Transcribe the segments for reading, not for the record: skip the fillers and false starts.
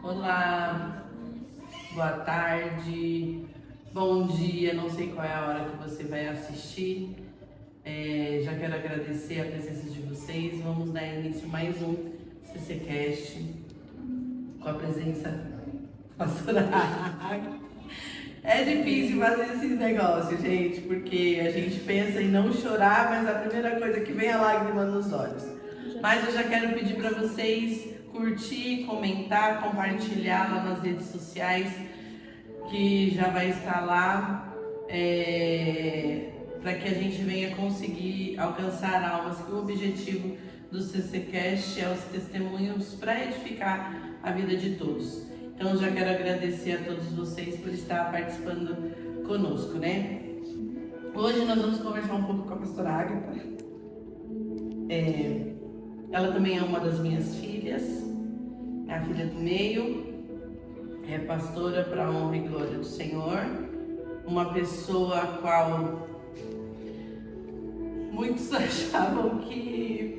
Olá, boa tarde, bom dia, não sei qual é a hora que você vai assistir. Já quero agradecer a presença de vocês. Vamos dar início a mais um CCcast com a presença da pastora Ágata. É difícil fazer esses negócios, gente, porque a gente pensa em não chorar, mas a primeira coisa que vem é a lágrima nos olhos. Mas eu já quero pedir para vocês curtir, comentar, compartilhar lá nas redes sociais, que já vai estar lá, para que a gente venha conseguir alcançar almas, que o objetivo do CCcast é os testemunhos para edificar a vida de todos. Então já quero agradecer a todos vocês por estar participando conosco, né? Hoje nós vamos conversar um pouco com a pastora Ágata. Ela também é uma das minhas filhas, é a filha do meio, é pastora para a honra e glória do Senhor, uma pessoa a qual muitos achavam que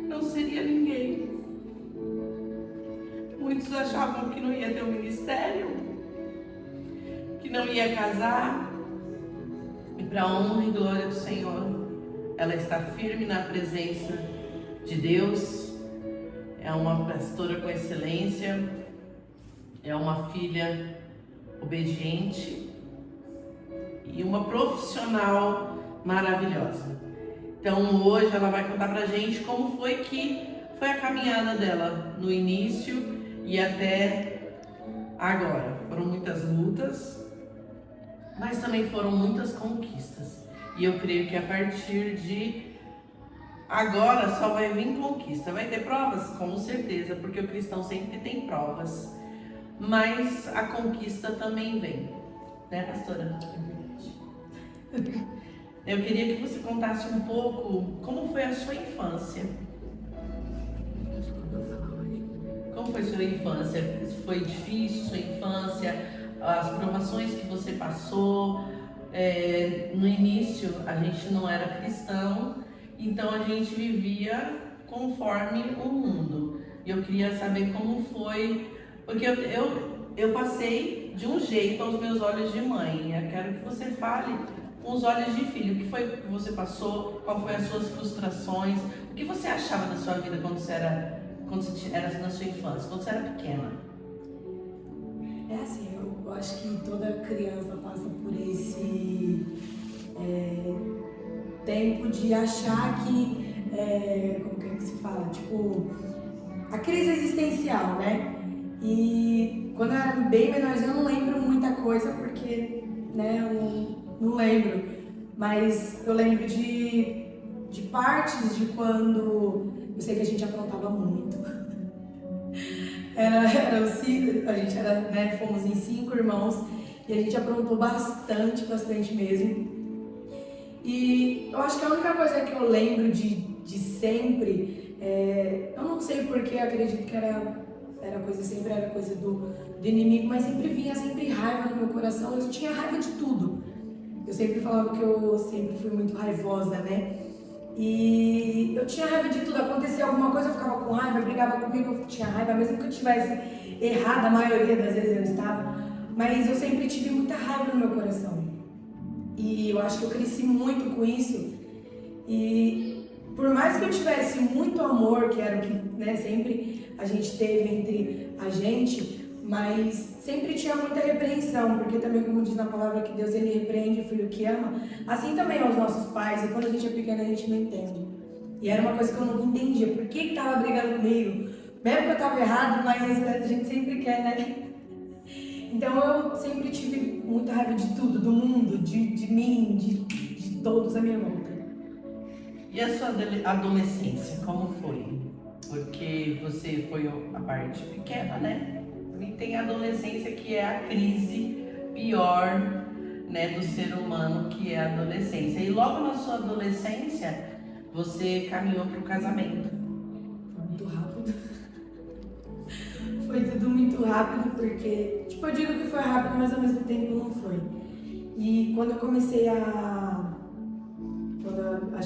não seria ninguém. Muitos achavam que não ia ter um ministério, que não ia casar, e para a honra e glória do Senhor, ela está firme na presença de Deus, é uma pastora com excelência, é uma filha obediente e uma profissional maravilhosa. Então hoje ela vai contar pra gente como foi a caminhada dela no início e até agora. Foram muitas lutas, mas também foram muitas conquistas. E eu creio que a partir de agora só vai vir conquista. Vai ter provas? Com certeza, porque o cristão sempre tem provas. Mas a conquista também vem. Né, pastora? É verdade. Eu queria que você contasse um pouco como foi a sua infância. Como foi a sua infância? Foi difícil sua infância? As provações que você passou? No início a gente não era cristão, então a gente vivia conforme o mundo. E eu queria saber como foi, porque eu passei de um jeito aos meus olhos de mãe. Eu quero que você fale com os olhos de filho. O que foi que você passou? Qual foi as suas frustrações? O que você achava da sua vida quando você era na sua infância, quando você era pequena? É assim, eu acho que toda criança passa por esse tempo de achar que, como que é que se fala? Tipo, a crise existencial, né? E quando eu era bem menorzinha eu não lembro muita coisa porque, né, eu não lembro. Mas eu lembro de partes de quando eu sei que a gente aprontava muito. A gente era, né, fomos em 5 irmãos e a gente aprontou bastante mesmo. E eu acho que a única coisa que eu lembro de sempre, eu não sei porque, acredito que era coisa do inimigo, mas sempre vinha raiva no meu coração. Eu tinha raiva de tudo. Eu sempre falava que eu sempre fui muito raivosa, né? E eu tinha raiva de tudo. Acontecia alguma coisa, eu ficava com raiva, brigava comigo, eu tinha raiva, mesmo que eu tivesse errado, a maioria das vezes eu estava. Mas eu sempre tive muita raiva no meu coração. E eu acho que eu cresci muito com isso. E por mais que eu tivesse muito amor, que era o que, né, sempre a gente teve entre a gente, mas sempre tinha muita repreensão, porque também, como diz na palavra, que Deus ele repreende o filho que ama, assim também aos nossos pais, e quando a gente é pequeno a gente não entende. E era uma coisa que eu nunca entendia, por que tava brigando comigo? Mesmo que eu tava errado, mas a gente sempre quer, né? Então eu sempre tive muita raiva de tudo, do mundo, de mim, de todos à minha volta. E a sua adolescência, como foi? Porque você foi a parte pequena, né? E tem a adolescência, que é a crise pior, né, do ser humano, que é a adolescência. E logo na sua adolescência, você caminhou para o casamento. Foi muito rápido. Foi tudo muito rápido, porque, tipo, eu digo que foi rápido, mas ao mesmo tempo não foi. E quando eu comecei acho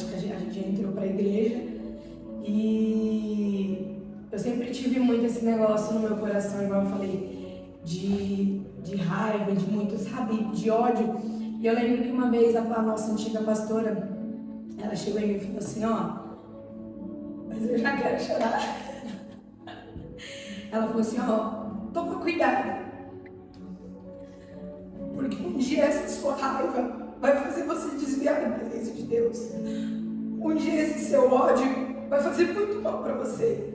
que a gente já entrou para a igreja, e eu sempre tive muito esse negócio no meu coração, igual eu falei, de raiva, de muito, sabe, de ódio. E eu lembro que uma vez a nossa antiga pastora, ela chegou em mim e falou assim, ó, mas eu já quero chorar. Ela falou assim, ó, toma cuidado, porque um dia essa sua raiva vai fazer você desviar da presença de Deus. Um dia esse seu ódio vai fazer muito mal pra você.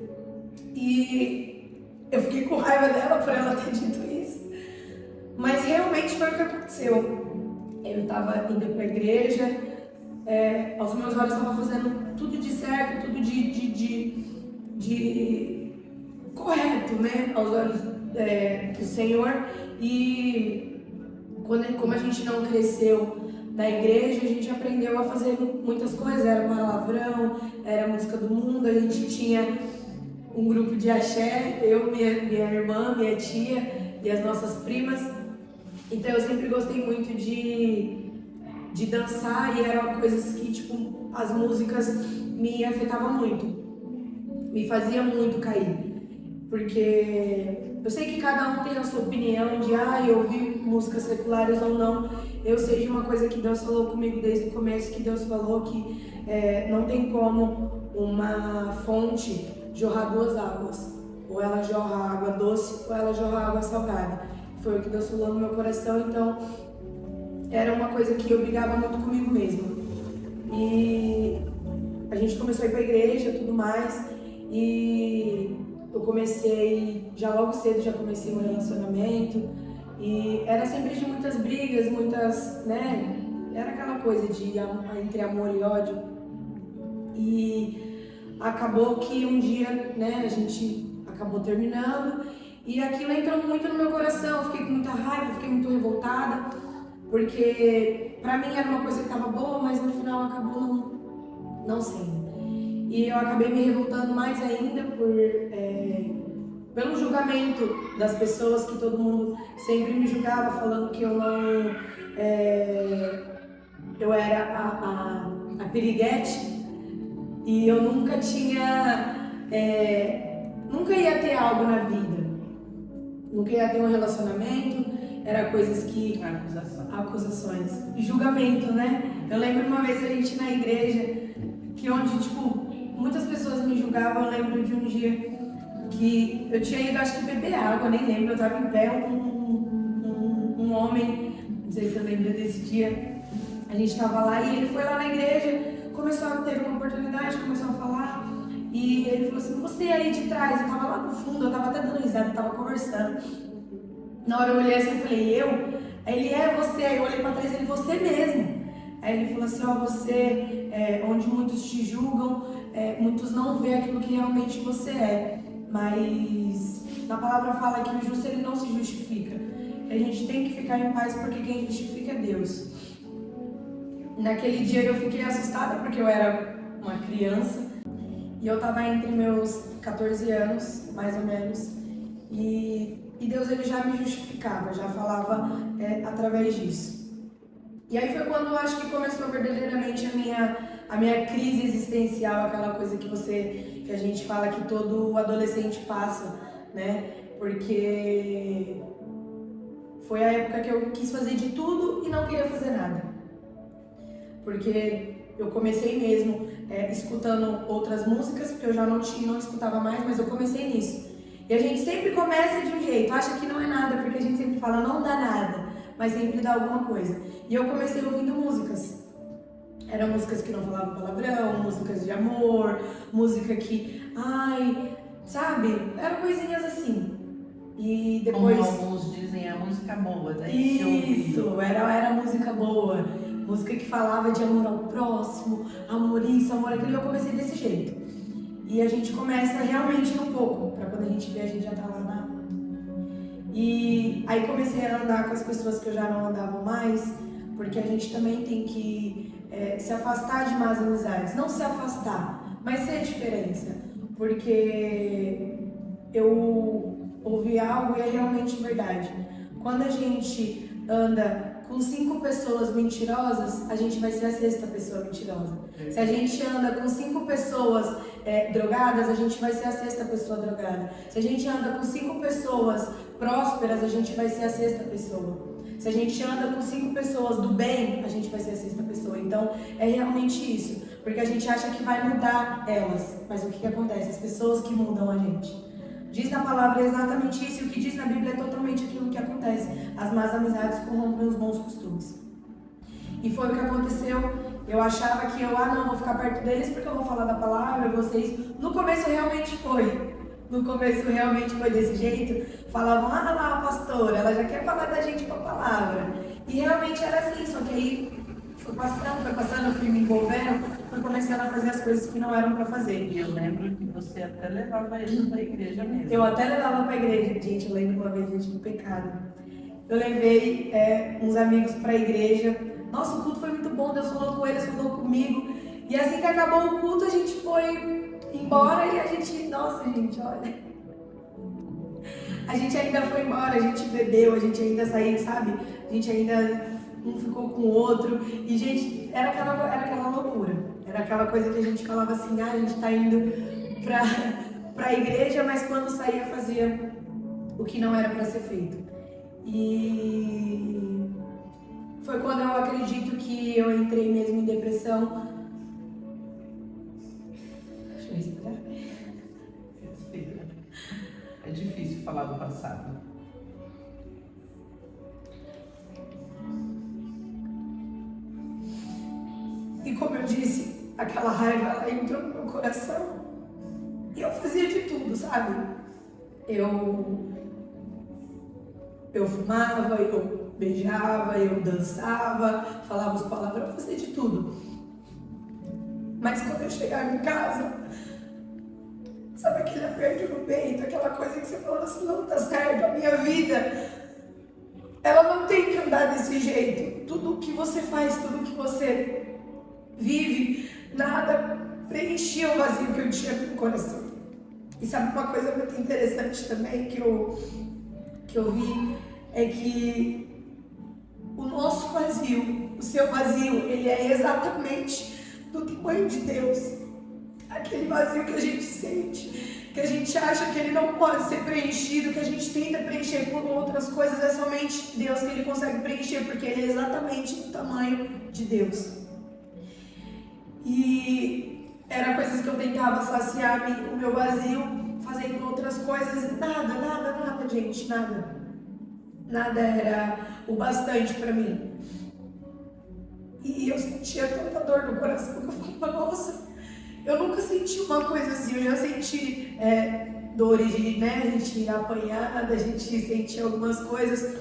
E eu fiquei com raiva dela por ela ter dito isso. Mas realmente foi o que aconteceu. Eu estava indo para a igreja, aos meus olhos estava fazendo tudo de certo, tudo de correto, né? Aos olhos do Senhor. E como a gente não cresceu na igreja, a gente aprendeu a fazer muitas coisas. Era palavrão, era música do mundo, a gente tinha um grupo de axé, eu, minha irmã, minha tia e as nossas primas. Então eu sempre gostei muito de dançar e eram coisas que, tipo, as músicas me afetavam muito, me fazia muito cair. Porque eu sei que cada um tem a sua opinião de eu ouvir músicas seculares ou não. Eu sei de uma coisa que Deus falou comigo desde o começo, que Deus falou que não tem como uma fonte jorrar duas águas. Ou ela jorra água doce ou ela jorra água salgada. Foi o que Deus falou no meu coração, então era uma coisa que eu brigava muito comigo mesma. E a gente começou a ir pra igreja e tudo mais, e eu comecei, já logo cedo já comecei um relacionamento, e era sempre de muitas brigas, muitas, né, era aquela coisa entre amor e ódio. E acabou que um dia, né, a gente acabou terminando, e aquilo entrou muito no meu coração, eu fiquei com muita raiva, fiquei muito revoltada, porque pra mim era uma coisa que estava boa, mas no final acabou não sendo. E eu acabei me revoltando mais ainda pelo julgamento das pessoas, que todo mundo sempre me julgava, falando que eu não... eu era a piriguete, e eu nunca tinha... nunca ia ter algo na vida. Nunca ia ter um relacionamento, era coisas que... Acusações. Julgamento, né? Eu lembro uma vez a gente na igreja, que onde, tipo, muitas pessoas me julgavam. Eu lembro de um dia que eu tinha ido, acho que beber água, nem lembro, eu tava em pé, um homem, não sei se você lembra desse dia, a gente tava lá e ele foi lá na igreja, teve uma oportunidade, começou a falar. E ele falou assim, você aí de trás, eu tava lá no fundo, eu tava até dando risada, eu tava conversando. Na hora eu olhei assim, eu falei, eu? Aí ele, você. Aí eu olhei pra trás e ele, você mesmo. Aí ele falou assim, você, onde muitos te julgam, muitos não veem aquilo que realmente você é. Mas na palavra fala que o justo ele não se justifica. A gente tem que ficar em paz porque quem justifica é Deus. Naquele dia eu fiquei assustada porque eu era uma criança. E eu tava entre meus 14 anos, mais ou menos, e Deus ele já me justificava, já falava através disso. E aí foi quando eu acho que começou verdadeiramente a minha crise existencial, aquela coisa que a gente fala que todo adolescente passa, né? Porque foi a época que eu quis fazer de tudo e não queria fazer nada. Porque eu comecei mesmo escutando outras músicas, porque eu já não escutava mais, mas eu comecei nisso. E a gente sempre começa de um jeito, acha que não é nada, porque a gente sempre fala, não dá nada, mas sempre dá alguma coisa. E eu comecei ouvindo músicas. Eram músicas que não falavam palavrão, músicas de amor, música que, sabe? Eram coisinhas assim. E depois... Como alguns dizem, a música boa, daí isso, era música boa. Música que falava de amor ao próximo, amor isso, amor aquilo, e eu comecei desse jeito. E a gente começa realmente um pouco, pra quando a gente vê, a gente já tá lá E aí comecei a andar com as pessoas que eu já não andava mais, porque a gente também tem que se afastar de más amizades. Não se afastar, mas ser a diferença. Porque eu ouvi algo e é realmente verdade. Quando a gente anda com 5 pessoas mentirosas, a gente vai ser a 6ª pessoa mentirosa. Se a gente anda com 5 pessoas drogadas, a gente vai ser a 6ª pessoa drogada. Se a gente anda com 5 pessoas prósperas, a gente vai ser a 6ª pessoa. Se a gente anda com 5 pessoas do bem, a gente vai ser a 6ª pessoa. Então, é realmente isso. Porque a gente acha que vai mudar elas. Mas o que acontece? As pessoas que mudam a gente. Diz na palavra exatamente isso, e o que diz na Bíblia é totalmente aquilo que acontece. As más amizades corrompem os bons costumes. E foi o que aconteceu. Eu achava que não vou ficar perto deles porque eu vou falar da palavra, vocês... No começo realmente foi. No começo realmente foi desse jeito. Falavam, lá a pastora, ela já quer falar da gente com a palavra. E realmente era assim, só que aí foi passando, eu fui me envolvendo, fui começando a fazer as coisas que não eram para fazer. E eu lembro que você até levava eles para a igreja mesmo. Eu até levava para a igreja. Gente, eu lembro uma vez, gente, do pecado. Eu levei uns amigos para a igreja. Nossa, o culto foi muito bom, Deus falou com eles, falou comigo. E assim que acabou o culto, a gente foi embora e a gente... Nossa, gente, olha... A gente ainda foi embora, a gente bebeu, a gente ainda saiu, sabe? A gente ainda um ficou com o outro. E, gente, era aquela loucura. Era aquela coisa que a gente falava assim, a gente tá indo pra igreja, mas quando saía fazia o que não era para ser feito. E foi quando eu acredito que eu entrei mesmo em depressão. Deixa eu respirar. Respira. É difícil falar do passado. E como eu disse, aquela raiva ela entrou no meu coração. E eu fazia de tudo, sabe? Eu fumava, eu beijava, eu dançava, falava os palavrões, eu fazia de tudo. Mas quando eu chegava em casa, sabe aquele aperto no peito, aquela coisa que você fala assim, não tá certo, a minha vida, ela não tem que andar desse jeito. Tudo que você faz, tudo que você vive, nada preenchia o vazio que eu tinha no coração. E sabe uma coisa muito interessante também que eu vi, é que o nosso vazio, o seu vazio, ele é exatamente do tamanho de Deus. Aquele vazio que a gente sente, que a gente acha que ele não pode ser preenchido, que a gente tenta preencher por outras coisas, é somente Deus que ele consegue preencher, porque ele é exatamente do tamanho de Deus. E eram coisas que eu tentava saciar o meu vazio, fazendo outras coisas, e nada, gente, nada. Nada era o bastante para mim. E eu sentia tanta dor no coração que eu falava, nossa, eu nunca senti uma coisa assim, eu já senti dores de, a gente ir apanhada, a gente sentir algumas coisas,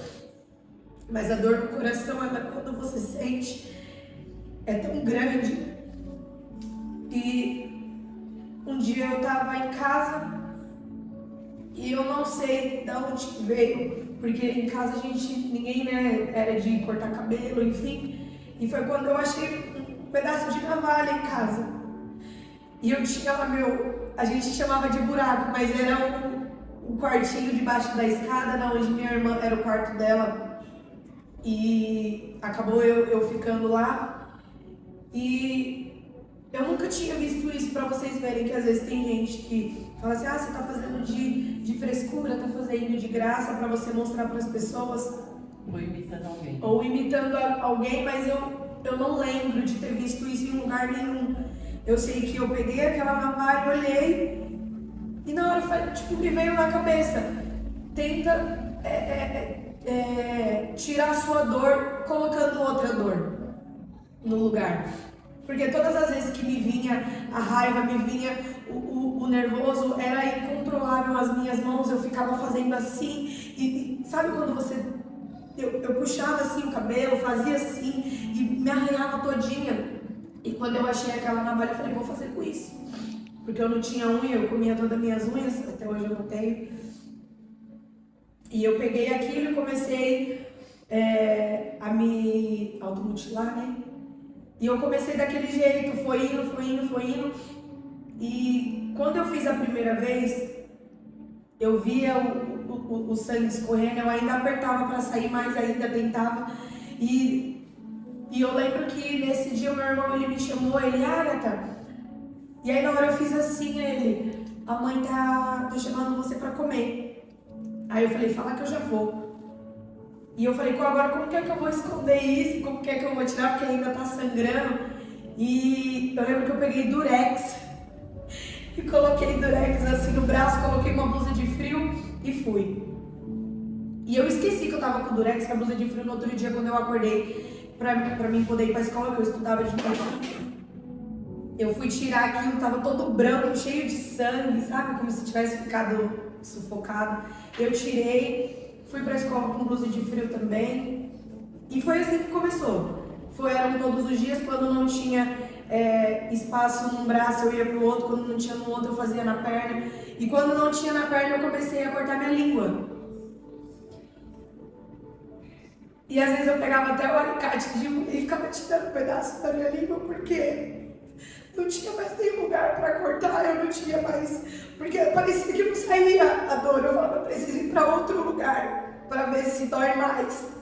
mas a dor no coração, quando você sente, é tão grande. E um dia eu estava em casa e eu não sei de onde veio, porque em casa ninguém era de cortar cabelo, enfim. E foi quando eu achei um pedaço de navalha em casa. E eu tinha lá a gente chamava de buraco, mas era um quartinho debaixo da escada, onde minha irmã era o quarto dela. E acabou eu ficando lá. E eu nunca tinha visto isso, pra vocês verem que às vezes tem gente que fala assim, você tá fazendo de frescura, tá fazendo de graça pra você mostrar pras pessoas. Ou imitando alguém. Ou imitando alguém, mas eu não lembro de ter visto isso em lugar nenhum. Eu sei que eu peguei aquela navalha, olhei, e na hora me veio na cabeça, tenta tirar a sua dor colocando outra dor no lugar. Porque todas as vezes que me vinha a raiva, me vinha o nervoso, era incontrolável as minhas mãos, eu ficava fazendo assim, e sabe quando você... Eu puxava assim o cabelo, fazia assim, e me arranhava todinha. E quando eu achei aquela navalha, eu falei, vou fazer com isso. Porque eu não tinha unha, eu comia todas as minhas unhas, até hoje eu não tenho. E eu peguei aquilo e comecei a me automutilar, né? E eu comecei daquele jeito, foi indo. E quando eu fiz a primeira vez, eu via o sangue escorrendo, eu ainda apertava para sair mais ainda, tentava. E eu lembro que nesse dia o meu irmão, ele me chamou, ele, Agatha. E aí na hora eu fiz assim, ele, a mãe tá chamando você pra comer. Aí eu falei, fala que eu já vou. E eu falei, agora como que é que eu vou esconder isso? Como que é que eu vou tirar? Porque ainda tá sangrando. E eu lembro que eu peguei Durex e coloquei Durex assim no braço, coloquei uma blusa de frio e fui. E eu esqueci que eu tava com Durex, com a blusa de frio no outro dia quando eu acordei pra mim poder ir pra escola, que eu estudava de manhã. Eu fui tirar aquilo, tava todo branco, cheio de sangue, sabe? Como se tivesse ficado sufocado. Eu tirei, fui pra escola com blusa de frio também. E foi assim que começou. Eram todos os dias, quando não tinha espaço num braço eu ia pro outro, quando não tinha no outro eu fazia na perna. E quando não tinha na perna eu comecei a cortar minha língua. E às vezes eu pegava até o alicate de mulher e ficava tirando pedaços da minha língua, porque não tinha mais nenhum lugar para cortar, eu não tinha mais, porque parecia que não saía a dor. Eu falava, eu preciso ir para outro lugar para ver se dói mais.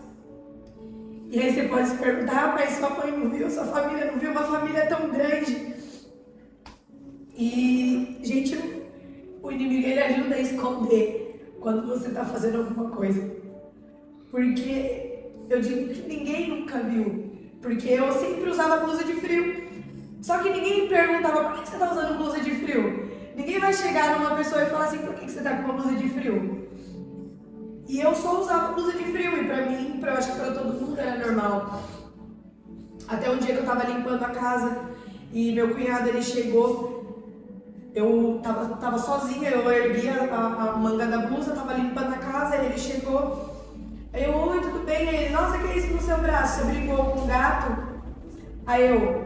E aí você pode se perguntar, mas sua mãe não viu, sua família não viu, uma família tão grande. E, gente, o inimigo ele ajuda a esconder quando você está fazendo alguma coisa. Porque eu digo que ninguém nunca viu, porque eu sempre usava blusa de frio. Só que ninguém me perguntava, por que você está usando blusa de frio? Ninguém vai chegar numa pessoa e falar assim, por que você está com uma blusa de frio? E eu só usava blusa de frio, e pra mim, eu acho que pra todo mundo era normal. Até um dia que eu tava limpando a casa, e meu cunhado, ele chegou, eu tava sozinha, eu ergui a manga da blusa, tava limpando a casa, e ele chegou, aí eu, oi, tudo bem? Aí ele, nossa, que é isso no seu braço? Você brincou com um gato? Aí eu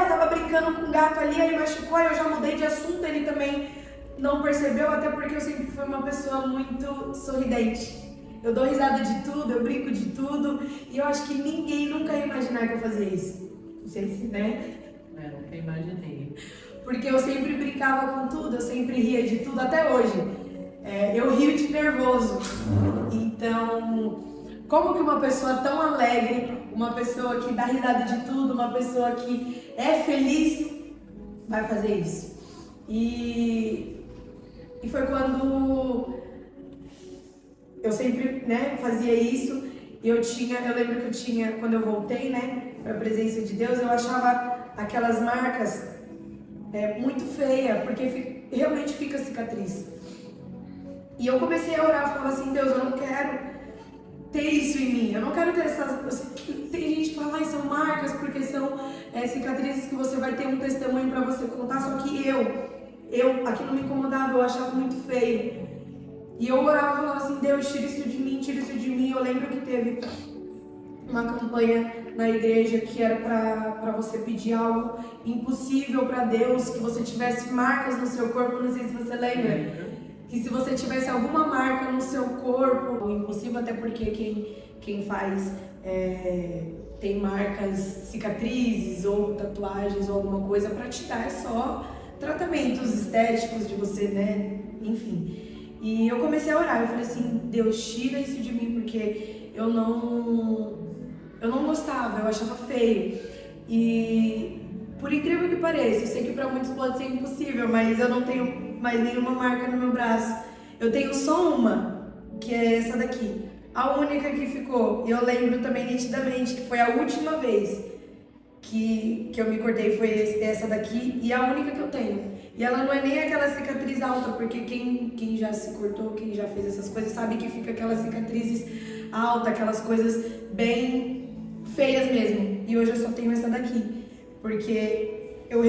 tava brincando com um gato ali, aí machucou, aí eu já mudei de assunto, ele também não percebeu, até porque eu sempre fui uma pessoa muito sorridente. Eu dou risada de tudo, eu brinco de tudo, e eu acho que ninguém nunca ia imaginar que eu fazia isso. Não sei se, né? Nunca imaginei. Porque eu sempre brincava com tudo, eu sempre ria de tudo, até hoje. Eu rio de nervoso. Então, como que uma pessoa tão alegre, uma pessoa que dá risada de tudo, uma pessoa que é feliz, vai fazer isso? E foi quando eu sempre, fazia isso. E eu lembro que eu tinha, quando eu voltei, para a presença de Deus, eu achava aquelas marcas muito feia, porque realmente fica cicatriz. E eu comecei a orar, falava assim, Deus, eu não quero ter isso em mim, eu não quero ter essas... Tem gente que fala, são marcas, porque são cicatrizes que você vai ter um testemunho para você contar, só que aquilo não me incomodava, eu achava muito feio. E eu orava e falava assim, Deus, tira isso de mim, tira isso de mim. Eu lembro que teve uma campanha na igreja que era para você pedir algo impossível para Deus, que você tivesse marcas no seu corpo, não sei se você lembra. Que se você tivesse alguma marca no seu corpo, impossível até porque quem faz tem marcas, cicatrizes ou tatuagens ou alguma coisa para tirar, é só tratamentos estéticos de você, enfim. E eu comecei a orar, eu falei assim, Deus, tira isso de mim, porque eu não gostava, eu achava feio. E por incrível que pareça, eu sei que para muitos pode ser impossível, mas eu não tenho mais nenhuma marca no meu braço. Eu tenho só uma, que é essa daqui, a única que ficou. E eu lembro também nitidamente que foi a última vez que eu me cortei, foi essa daqui, e a única que eu tenho. E ela não é nem aquela cicatriz alta, porque quem já se cortou, quem já fez essas coisas, sabe que fica aquelas cicatrizes altas, aquelas coisas bem feias mesmo. E hoje eu só tenho essa daqui, porque eu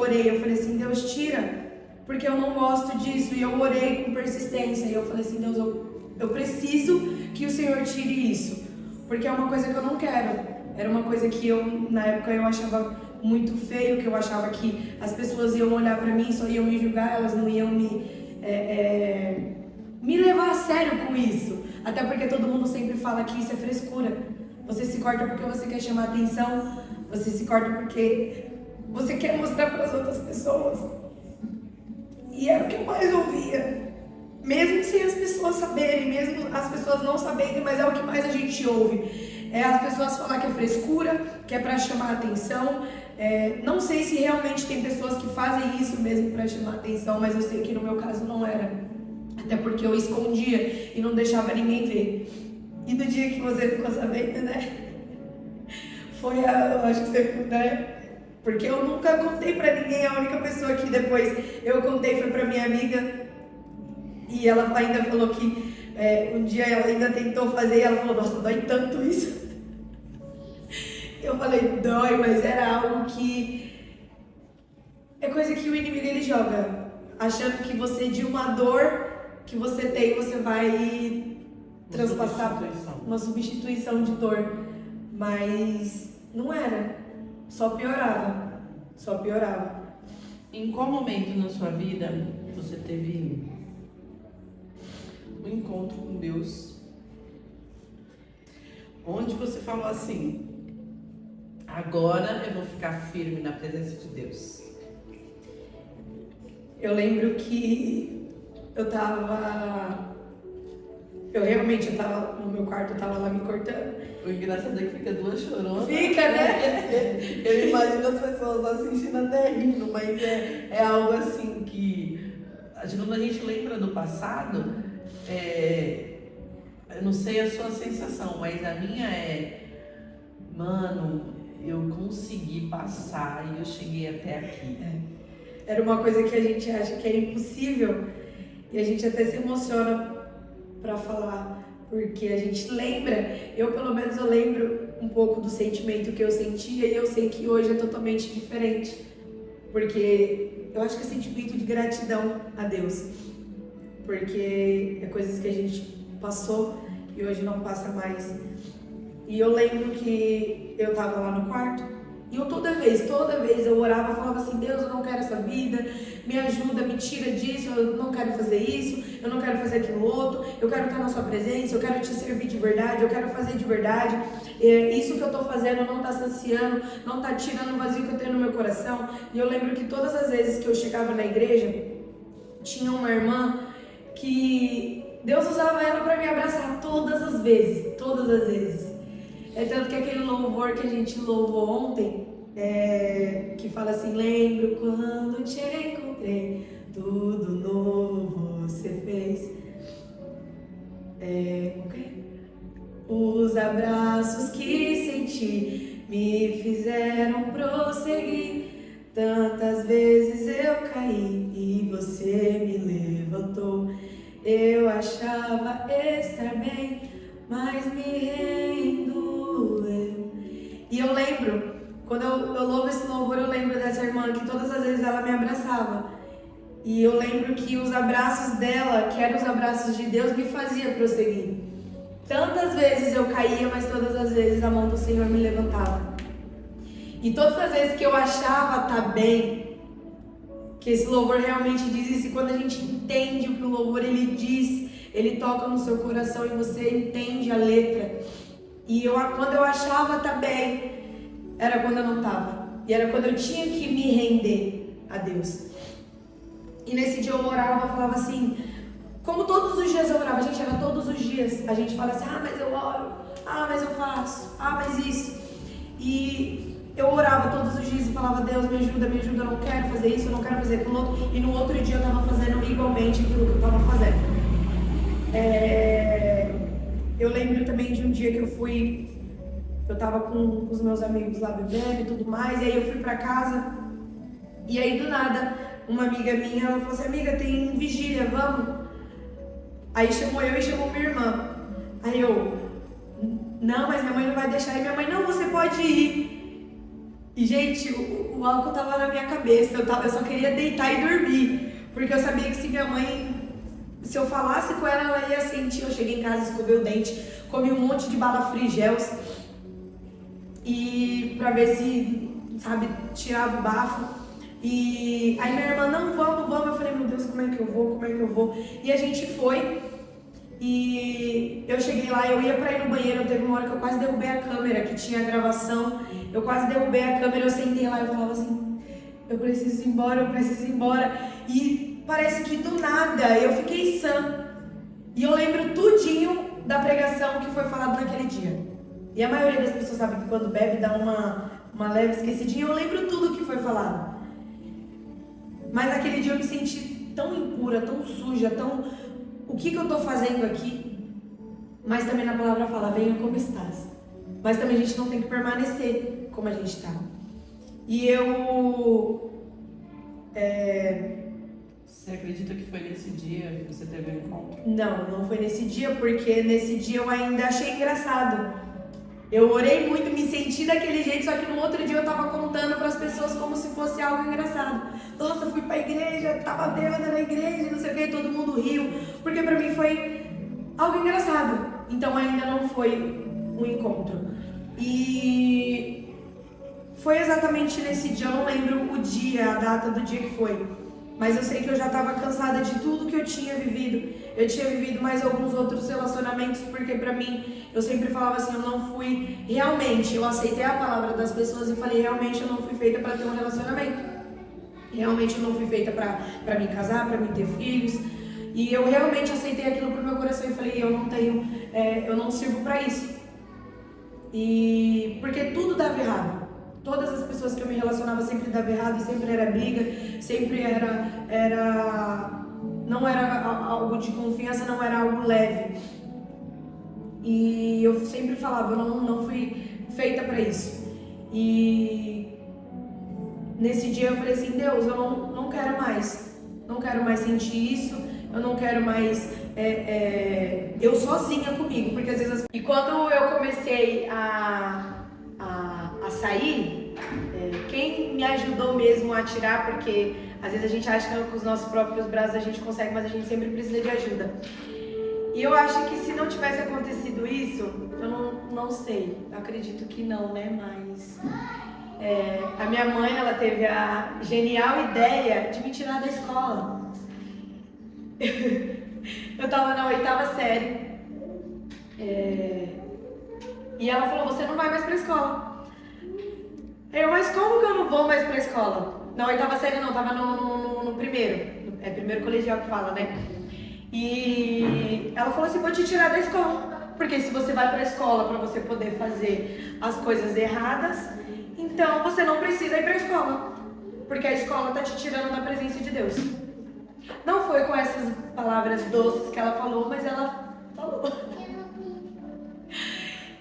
orei, eu falei assim, Deus, tira, porque eu não gosto disso. E eu orei com persistência, e eu falei assim, Deus, eu preciso que o Senhor tire isso, porque é uma coisa que eu não quero. Era uma coisa que na época eu achava muito feio, que eu achava que as pessoas iam olhar pra mim, só iam me julgar, elas não iam me levar a sério com isso. Até porque todo mundo sempre fala que isso é frescura. Você se corta porque você quer chamar atenção, você se corta porque você quer mostrar para as outras pessoas. E era o que eu mais ouvia. Mesmo sem as pessoas saberem, mesmo as pessoas não sabendo, mas é o que mais a gente ouve. as pessoas falar que é frescura, que é pra chamar atenção. Não sei se realmente tem pessoas que fazem isso mesmo pra chamar atenção, mas eu sei que no meu caso não era. Até porque eu escondia e não deixava ninguém ver. E do dia que você ficou sabendo, né? Eu acho que você, né? Porque eu nunca contei pra ninguém, a única pessoa que depois eu contei foi pra minha amiga. E ela ainda falou que um dia ela ainda tentou fazer e ela falou, nossa, dói tanto isso. Eu falei, dói, mas era algo que... É coisa que o inimigo ele joga, achando que você, de uma dor que você tem, você vai transpassar uma substituição de dor. Mas não era, só piorava. Em qual momento na sua vida você teve um encontro com Deus, onde você falou assim, agora eu vou ficar firme na presença de Deus? Eu lembro que eu realmente tava no meu quarto, eu tava lá me cortando. O engraçado é que fica duas choronas. Fica, né? Eu imagino as pessoas assistindo até rindo, mas é algo assim que, quando a gente lembra do passado, eu não sei a sua sensação, mas a minha mano, eu consegui passar e eu cheguei até aqui. Era uma coisa que a gente acha que é impossível e a gente até se emociona pra falar, porque a gente lembra, pelo menos eu lembro um pouco do sentimento que eu sentia e eu sei que hoje é totalmente diferente, porque eu acho que é sentimento de gratidão a Deus, porque é coisas que a gente passou e hoje não passa mais. E eu lembro que eu tava lá no quarto e eu toda vez eu orava e falava assim, Deus, eu não quero essa vida, me ajuda, me tira disso, eu não quero fazer isso, eu não quero fazer aquilo outro, eu quero estar na sua presença, eu quero te servir de verdade, eu quero fazer de verdade, isso que eu tô fazendo não tá saciando, não tá tirando o vazio que eu tenho no meu coração. E eu lembro que todas as vezes que eu chegava na igreja, tinha uma irmã que Deus usava ela para me abraçar todas as vezes. É tanto que aquele louvor que a gente louvou ontem, que fala assim, lembro quando te encontrei, tudo novo você fez. Os abraços que senti me fizeram prosseguir. Tantas vezes eu caí e você me levantou. Eu achava estar bem, mas me redoeu. E eu lembro, quando eu louvo esse louvor, eu lembro dessa irmã que todas as vezes ela me abraçava. E eu lembro que os abraços dela, que eram os abraços de Deus, me faziam prosseguir. Tantas vezes eu caía, mas todas as vezes a mão do Senhor me levantava. E todas as vezes que eu achava estar bem, que esse louvor realmente diz isso, e quando a gente entende o que o louvor ele diz, ele toca no seu coração e você entende a letra. E quando eu achava estar bem, era quando eu não estava. E era quando eu tinha que me render a Deus. E nesse dia eu orava, eu falava assim, como todos os dias eu orava, gente, era todos os dias. A gente fala assim, mas eu oro, mas eu faço, mas isso. E eu orava todos os dias e falava, Deus, me ajuda, eu não quero fazer isso, eu não quero fazer aquilo outro. E no outro dia eu estava fazendo igualmente aquilo que eu estava fazendo. Eu lembro também de um dia que eu estava com os meus amigos lá bebendo e tudo mais, e aí eu fui pra casa, e aí do nada, uma amiga minha, ela falou assim, amiga, tem vigília, vamos? Aí chamou eu e chamou minha irmã. Aí eu, não, mas minha mãe não vai deixar. E minha mãe, não, você pode ir. E gente, o álcool tava na minha cabeça, eu só queria deitar e dormir, porque eu sabia que se eu falasse com ela, ela ia sentir. Eu cheguei em casa, escovei o dente, comi um monte de bala Frigels, e pra ver se, tirava o bafo. E aí minha irmã, não, vamos. Eu falei, meu Deus, como é que eu vou? E a gente foi, e eu cheguei lá, eu ia pra ir no banheiro, teve uma hora que eu quase derrubei a câmera, que tinha a gravação, eu quase derrubei a câmera, eu sentei lá e falava assim, eu preciso ir embora. E parece que do nada eu fiquei sã. E eu lembro tudinho da pregação que foi falada naquele dia. E a maioria das pessoas sabe que quando bebe dá uma leve esquecidinha. Eu lembro tudo que foi falado. Mas naquele dia eu me senti tão impura, tão suja, tão... O que eu tô fazendo aqui? Mas também na palavra fala, venha como estás. Mas também a gente não tem que permanecer como a gente tá. E eu... Você acredita que foi nesse dia que você teve um encontro? Não foi nesse dia, porque nesse dia eu ainda achei engraçado. Eu orei muito, me senti daquele jeito, só que no outro dia eu tava contando para as pessoas como se fosse algo engraçado. Nossa, fui pra igreja, tava bêbada na igreja, não sei o que, todo mundo riu, porque pra mim foi algo engraçado. Então ainda não foi um encontro. E foi exatamente nesse dia, eu não lembro o dia, a data do dia que foi. Mas eu sei que eu já estava cansada de tudo que eu tinha vivido. Eu tinha vivido mais alguns outros relacionamentos, porque pra mim, eu sempre falava assim, eu não fui... Realmente, eu aceitei a palavra das pessoas e falei, realmente eu não fui feita para ter um relacionamento. Realmente eu não fui feita para me casar, para me ter filhos. E eu realmente aceitei aquilo pro meu coração e falei, eu não tenho... eu não sirvo para isso. E... porque tudo dava errado. Todas as pessoas que eu me relacionava sempre dava errado, sempre era briga, sempre não era algo de confiança, não era algo leve. E eu sempre falava, eu não fui feita para isso. E nesse dia eu falei assim, Deus, eu não quero mais. Não quero mais sentir isso, eu não quero mais eu sozinha comigo, porque às vezes... E quando eu comecei a sair, quem me ajudou mesmo a tirar, porque às vezes a gente acha que com os nossos próprios braços a gente consegue, mas a gente sempre precisa de ajuda. E eu acho que se não tivesse acontecido isso, eu não sei, eu acredito que não, né, mas a minha mãe, ela teve a genial ideia de me tirar da escola. Eu tava na 8ª série, e ela falou, você não vai mais pra escola. Mas como que eu não vou mais pra escola? Na 8ª série não, tava no primeiro. É primeiro colegial que fala, né? E ela falou assim, vou te tirar da escola. Porque se você vai pra escola pra você poder fazer as coisas erradas, então você não precisa ir pra escola. Porque a escola tá te tirando da presença de Deus. Não foi com essas palavras doces que ela falou, mas ela falou.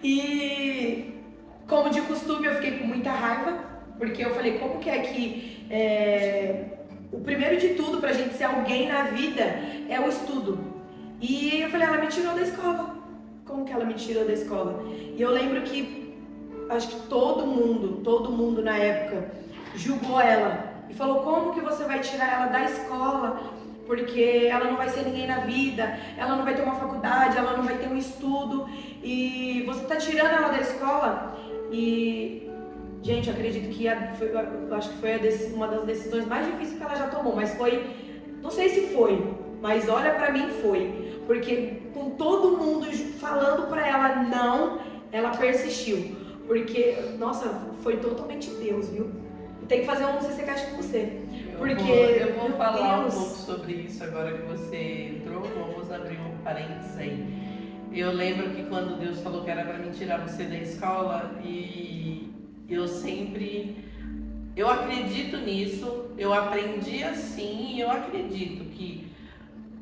E... como de costume, eu fiquei com muita raiva, porque eu falei, como que é que o primeiro de tudo pra gente ser alguém na vida é o estudo. E eu falei, ela me tirou da escola. Como que ela me tirou da escola? E eu lembro que, acho que todo mundo na época julgou ela. E falou, como que você vai tirar ela da escola? Porque ela não vai ser ninguém na vida, ela não vai ter uma faculdade, ela não vai ter um estudo. E você tá tirando ela da escola. E, gente, eu acredito que eu acho que foi uma das decisões mais difíceis que ela já tomou, mas foi, não sei se foi, mas olha pra mim foi, porque com todo mundo falando pra ela não, ela persistiu, porque, nossa, foi totalmente Deus, viu? Tem que fazer um CCCast com você, porque... Eu vou falar um pouco sobre isso agora que você entrou, vamos abrir um parênteses aí. Eu lembro que quando Deus falou que era para me tirar você da escola, e eu acredito nisso, eu aprendi assim, e eu acredito que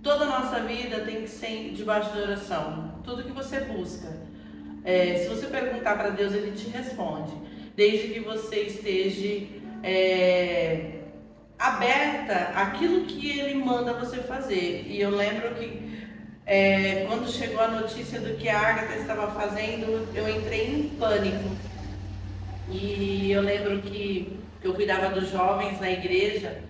toda a nossa vida tem que ser debaixo de oração, tudo que você busca. Se você perguntar para Deus, Ele te responde, desde que você esteja aberta àquilo que Ele manda você fazer. E eu lembro que quando chegou a notícia do que a Agatha estava fazendo, eu entrei em pânico. E eu lembro que eu cuidava dos jovens na igreja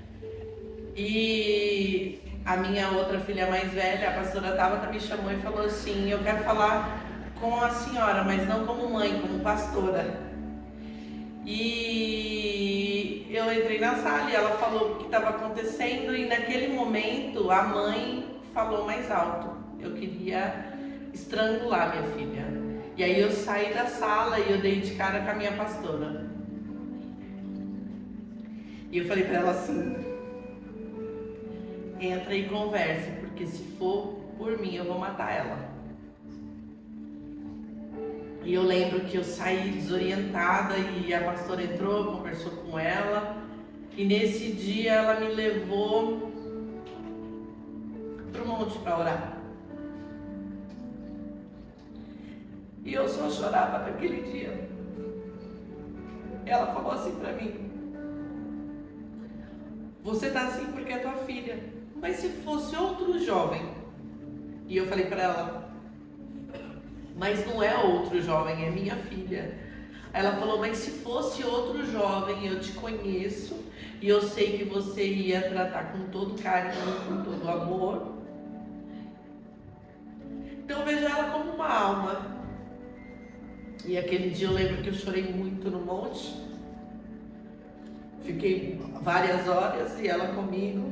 e a minha outra filha mais velha, a pastora Tabata, me chamou e falou assim, eu quero falar com a senhora, mas não como mãe, como pastora. E eu entrei na sala e ela falou o que estava acontecendo, e naquele momento a mãe falou mais alto. Eu queria estrangular minha filha. E aí eu saí da sala e eu dei de cara com a minha pastora. E eu falei para ela assim, entra e conversa, porque se for por mim eu vou matar ela. E eu lembro que eu saí desorientada e a pastora entrou, conversou com ela. E nesse dia ela me levou para o monte para orar. E eu só chorava naquele dia. Ela falou assim para mim: você tá assim porque é tua filha, mas se fosse outro jovem? E eu falei para ela: mas não é outro jovem, é minha filha. Ela falou: mas se fosse outro jovem, eu te conheço e eu sei que você ia tratar com todo carinho, com todo amor. Então eu vejo ela como uma alma. E aquele dia eu lembro que eu chorei muito no monte. Fiquei várias horas e ela comigo.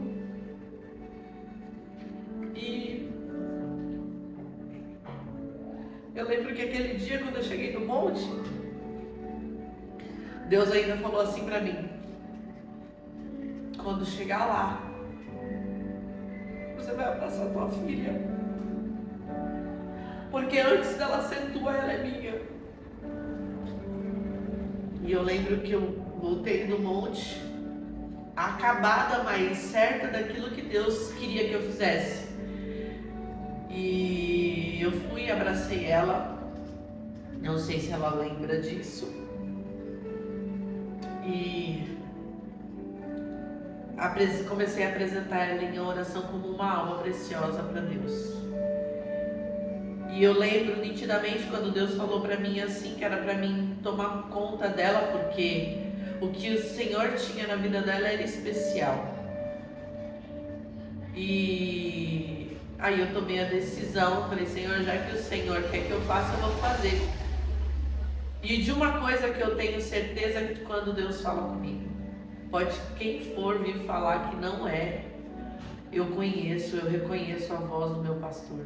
E eu lembro que aquele dia, quando eu cheguei no monte, Deus ainda falou assim pra mim: quando chegar lá, você vai abraçar tua filha, porque antes dela ser tua, ela é minha. E eu lembro que eu voltei do monte, acabada, mas certa daquilo que Deus queria que eu fizesse. E eu fui, abracei ela, não sei se ela lembra disso, e comecei a apresentar ela em oração como uma alma preciosa para Deus. E eu lembro nitidamente quando Deus falou para mim assim, que era para mim tomar conta dela, porque o que o Senhor tinha na vida dela era especial. E aí eu tomei a decisão, falei: Senhor, já que o Senhor quer que eu faça, eu vou fazer. E de uma coisa que eu tenho certeza, que quando Deus fala comigo, pode quem for vir falar que não é, eu reconheço a voz do meu pastor.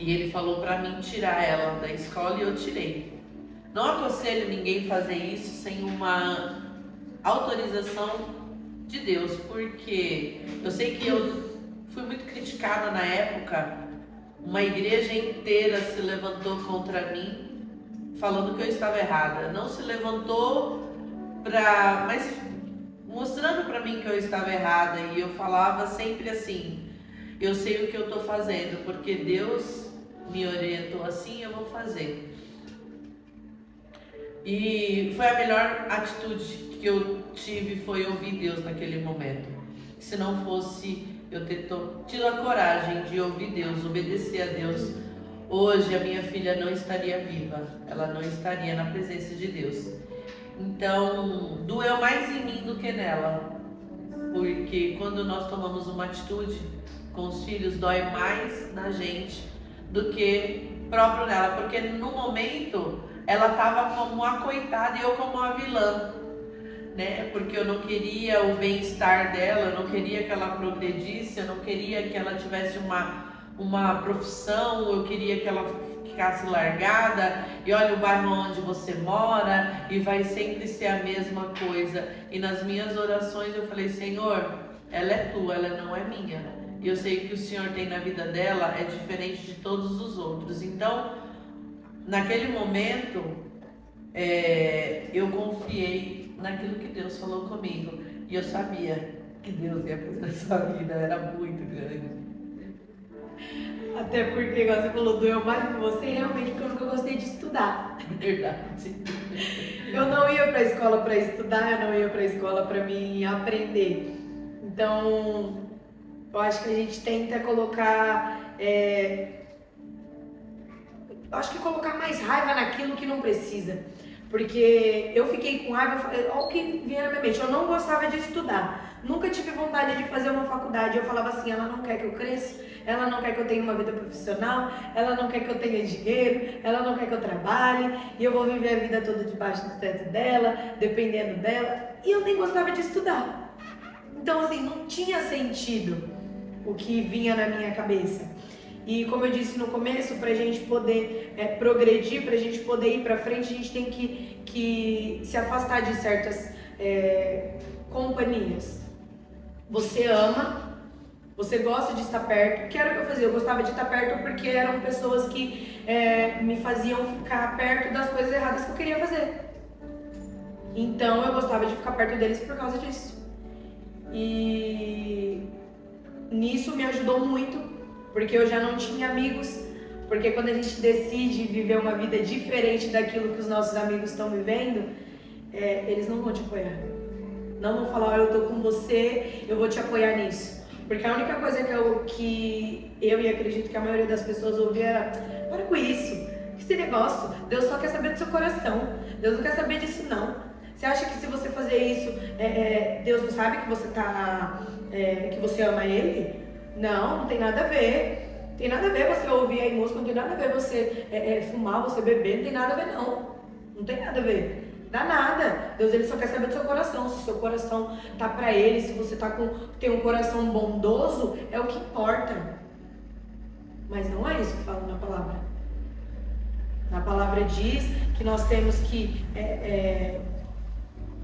E ele falou para mim tirar ela da escola e eu tirei. Não aconselho ninguém fazer isso sem uma autorização de Deus, porque eu sei que eu fui muito criticada na época. Uma igreja inteira se levantou contra mim, falando que eu estava errada. Não se levantou mas mostrando para mim que eu estava errada. E eu falava sempre assim: eu sei o que eu estou fazendo, porque Deus me orientou assim, eu vou fazer. E foi a melhor atitude que eu tive, foi ouvir Deus naquele momento. Se não fosse eu ter tido a coragem de ouvir Deus, obedecer a Deus, hoje a minha filha não estaria viva, ela não estaria na presença de Deus. Então, doeu mais em mim do que nela, porque quando nós tomamos uma atitude com os filhos, dói mais na gente do que próprio nela, porque no momento ela estava como uma coitada e eu como uma vilã, né? Porque eu não queria o bem-estar dela, eu não queria que ela progredisse, eu não queria que ela tivesse uma profissão, eu queria que ela ficasse largada. E olha o bairro onde você mora, e vai sempre ser a mesma coisa. E nas minhas orações eu falei: Senhor, ela é tua, ela não é minha. E eu sei que o que o Senhor tem na vida dela é diferente de todos os outros. Então, naquele momento, eu confiei naquilo que Deus falou comigo. E eu sabia que Deus ia fazer essa vida, era muito grande. Até porque, igual você falou, doeu mais que você, realmente, porque eu nunca gostei de estudar. Verdade. Eu não ia pra escola pra estudar, eu não ia pra escola pra me aprender. Então, eu acho que a gente tenta colocar, colocar mais raiva naquilo que não precisa. Porque eu fiquei com raiva, olha o que vinha na minha mente, eu não gostava de estudar, nunca tive vontade de fazer uma faculdade. Eu falava assim: ela não quer que eu cresça, ela não quer que eu tenha uma vida profissional, ela não quer que eu tenha dinheiro, ela não quer que eu trabalhe, e eu vou viver a vida toda debaixo do teto dela, dependendo dela. E eu nem gostava de estudar. Então, assim, não tinha sentido o que vinha na minha cabeça. E como eu disse no começo, para a gente poder progredir, para a gente poder ir para frente, a gente tem que se afastar de certas companhias. Você ama Você gosta de estar perto. O que era o que eu fazia? Eu gostava de estar perto porque eram pessoas que me faziam ficar perto das coisas erradas que eu queria fazer. Então eu gostava de ficar perto deles por causa disso. E nisso me ajudou muito, porque eu já não tinha amigos. Porque quando a gente decide viver uma vida diferente daquilo que os nossos amigos estão vivendo, eles não vão te apoiar. Não vão falar, eu tô com você, eu vou te apoiar nisso. Porque a única coisa que eu e acredito que a maioria das pessoas ouvia era: para com isso, que esse negócio, Deus só quer saber do seu coração, Deus não quer saber disso não. Você acha que se você fazer isso, Deus não sabe que você que você ama Ele? Não, não tem nada a ver. Tem nada a ver você ouvir aí música, não tem nada a ver você fumar, você beber, não tem nada a ver não. Não tem nada a ver. Dá nada. Deus, Ele só quer saber do seu coração. Se o seu coração tá pra Ele, se você tem um coração bondoso, é o que importa. Mas não é isso que fala na palavra. Na palavra diz que nós temos que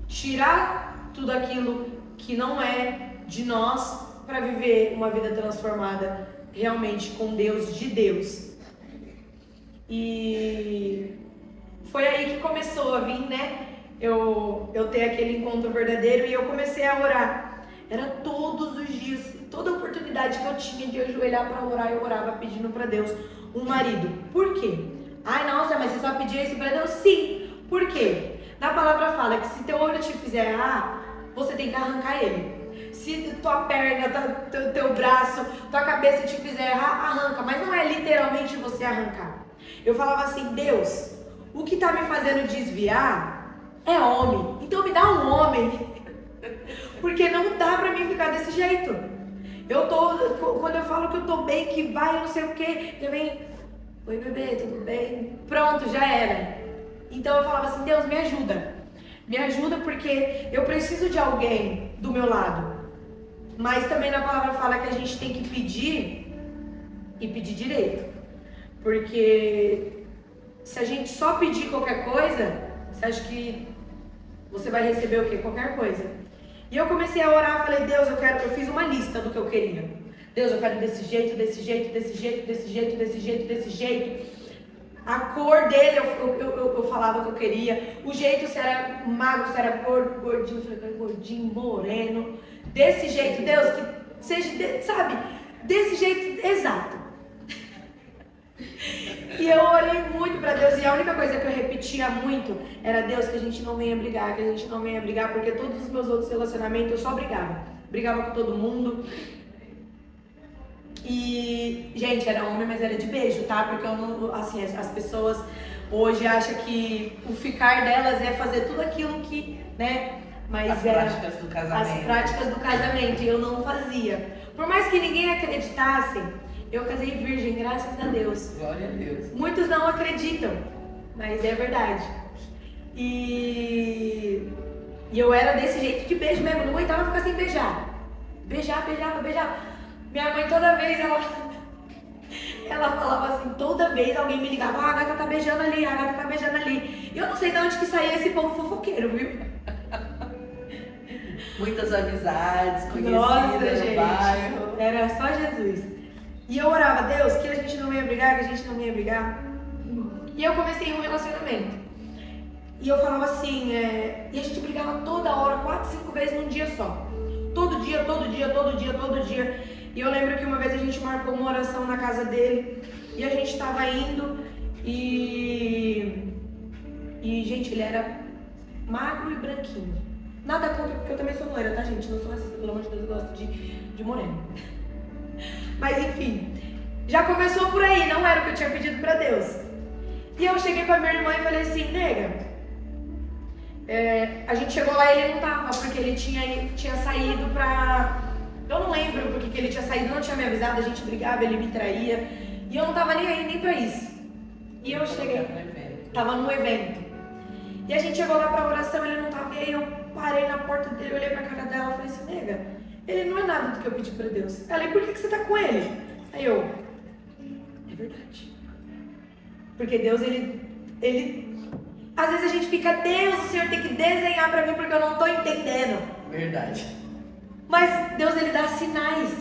tirar tudo aquilo que não é de nós para viver uma vida transformada realmente com Deus, de Deus. E foi aí que começou a vir, né? Eu ter aquele encontro verdadeiro e eu comecei a orar. Era todos os dias, toda oportunidade que eu tinha de ajoelhar para orar, eu orava pedindo para Deus um marido. Por quê? Ai, nossa, mas você só pedia isso para Deus? Sim. Por quê? Na palavra fala que se teu olho te fizer errar, você tem que arrancar ele. Se tua perna, teu braço, tua cabeça te fizer errar, arranca. Mas não é literalmente você arrancar. Eu falava assim: Deus, o que tá me fazendo desviar é homem. Então me dá um homem. Porque não dá pra mim ficar desse jeito. Quando eu falo que eu tô bem, que vai, não sei o que, já vem: oi bebê, tudo bem? Pronto, já era. Então eu falava assim: Deus, me ajuda. Me ajuda porque eu preciso de alguém do meu lado. Mas também na palavra fala que a gente tem que pedir e pedir direito. Porque se a gente só pedir qualquer coisa, você acha que você vai receber o quê? Qualquer coisa. E eu comecei a orar, falei: Deus, eu fiz uma lista do que eu queria. Deus, eu quero desse jeito, desse jeito, desse jeito, desse jeito, desse jeito, desse jeito. A cor dele eu falava que eu queria. O jeito, se era magro, se era gordo, gordinho, eu falei: gordinho, moreno. Desse jeito, Deus, que seja, sabe? Desse jeito exato. E eu orei muito pra Deus. E a única coisa que eu repetia muito era: Deus, que a gente não venha brigar, que a gente não venha brigar. Porque todos os meus outros relacionamentos eu só brigava. Brigava com todo mundo. E, gente, era homem, mas era de beijo, tá? Porque eu não, assim, as pessoas hoje acham que o ficar delas é fazer tudo aquilo que, né? Mas as práticas do casamento. As práticas do casamento, e eu não fazia. Por mais que ninguém acreditasse, eu casei virgem, graças a Deus. Glória a Deus. Muitos não acreditam, mas é verdade. E eu era desse jeito de beijo mesmo, não aguentava ficar sem beijar. Beijava. Minha mãe toda vez, ela falava assim, toda vez alguém me ligava: a Agatha tá beijando ali, a Agatha tá beijando ali. E eu não sei de onde que saía esse povo fofoqueiro, viu? Muitas amizades, conhecidas no bairro. Era só Jesus. E eu orava: Deus, que a gente não ia brigar, que a gente não ia brigar. E eu comecei um relacionamento. E eu falava assim, e a gente brigava toda hora, 4, 5 vezes num dia só. Todo dia. E eu lembro que uma vez a gente marcou uma oração na casa dele. E a gente tava indo e gente, ele era magro e branquinho. Nada contra, porque eu também sou loira, tá, gente? Não sou racista, pelo amor de Deus, eu gosto de moreno. Mas enfim, já começou por aí, não era o que eu tinha pedido pra Deus. E eu cheguei pra minha irmã e falei assim: nega, a gente chegou lá e ele não tava, porque ele tinha saído pra... Eu não lembro porque que ele tinha saído, não tinha me avisado, a gente brigava, ele me traía. E eu não tava nem aí, nem pra isso. E eu cheguei, tava num evento. E a gente chegou lá pra oração, ele não tava, e aí eu parei na porta dele, olhei pra cara dela e falei assim: nega, ele não é nada do que eu pedi pra Deus. Ela: e por que você tá com ele? Aí eu: é verdade. Porque Deus, ele... Às vezes a gente fica: Deus, o Senhor tem que desenhar pra mim porque eu não tô entendendo. Verdade. Mas Deus, ele dá sinais.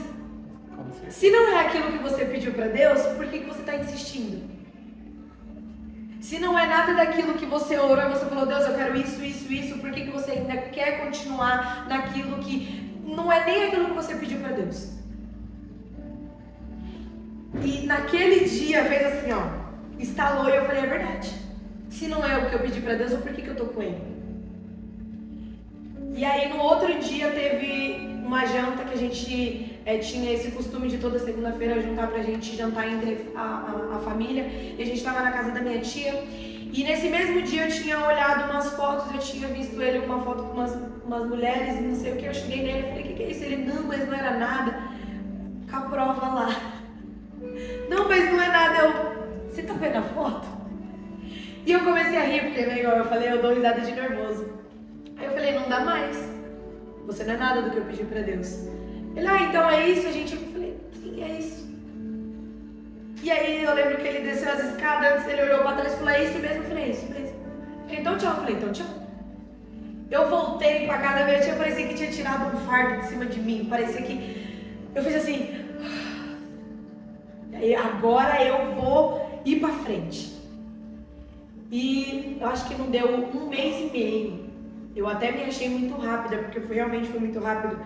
Se não é aquilo que você pediu para Deus, por que você está insistindo? Se não é nada daquilo que você orou e você falou, Deus, eu quero isso, isso, isso, por que você ainda quer continuar naquilo que não é nem aquilo que você pediu para Deus? E naquele dia fez assim, ó, estalou e eu falei, é verdade. Se não é o que eu pedi para Deus, por que eu tô com ele? E aí no outro dia teve uma janta que a gente tinha esse costume de toda segunda-feira juntar pra gente jantar entre a família. E a gente tava na casa da minha tia. E nesse mesmo dia eu tinha olhado umas fotos, eu tinha visto ele uma foto com umas mulheres, não sei o que. Eu cheguei nele e falei, o que é isso? Ele, não, mas não era nada. Com a prova lá. Não, mas não é nada. Eu, você tá vendo a foto? E eu comecei a rir, porque né, eu falei, eu dou risada de nervoso. Aí eu falei, não dá mais. Você não é nada do que eu pedi pra Deus. Ele, então é isso? Eu falei, sim, é isso. E aí eu lembro que ele desceu as escadas, antes ele olhou pra trás e falou, é isso mesmo? Eu falei, é isso mesmo. Ele, então tchau. Eu falei, então tchau. Eu voltei pra casa, minha tia parecia que tinha tirado um fardo de cima de mim. Parecia que... Eu fiz assim... E aí, agora eu vou ir pra frente. E eu acho que não deu 1 mês e meio. Eu até me achei muito rápida, porque realmente foi muito rápido.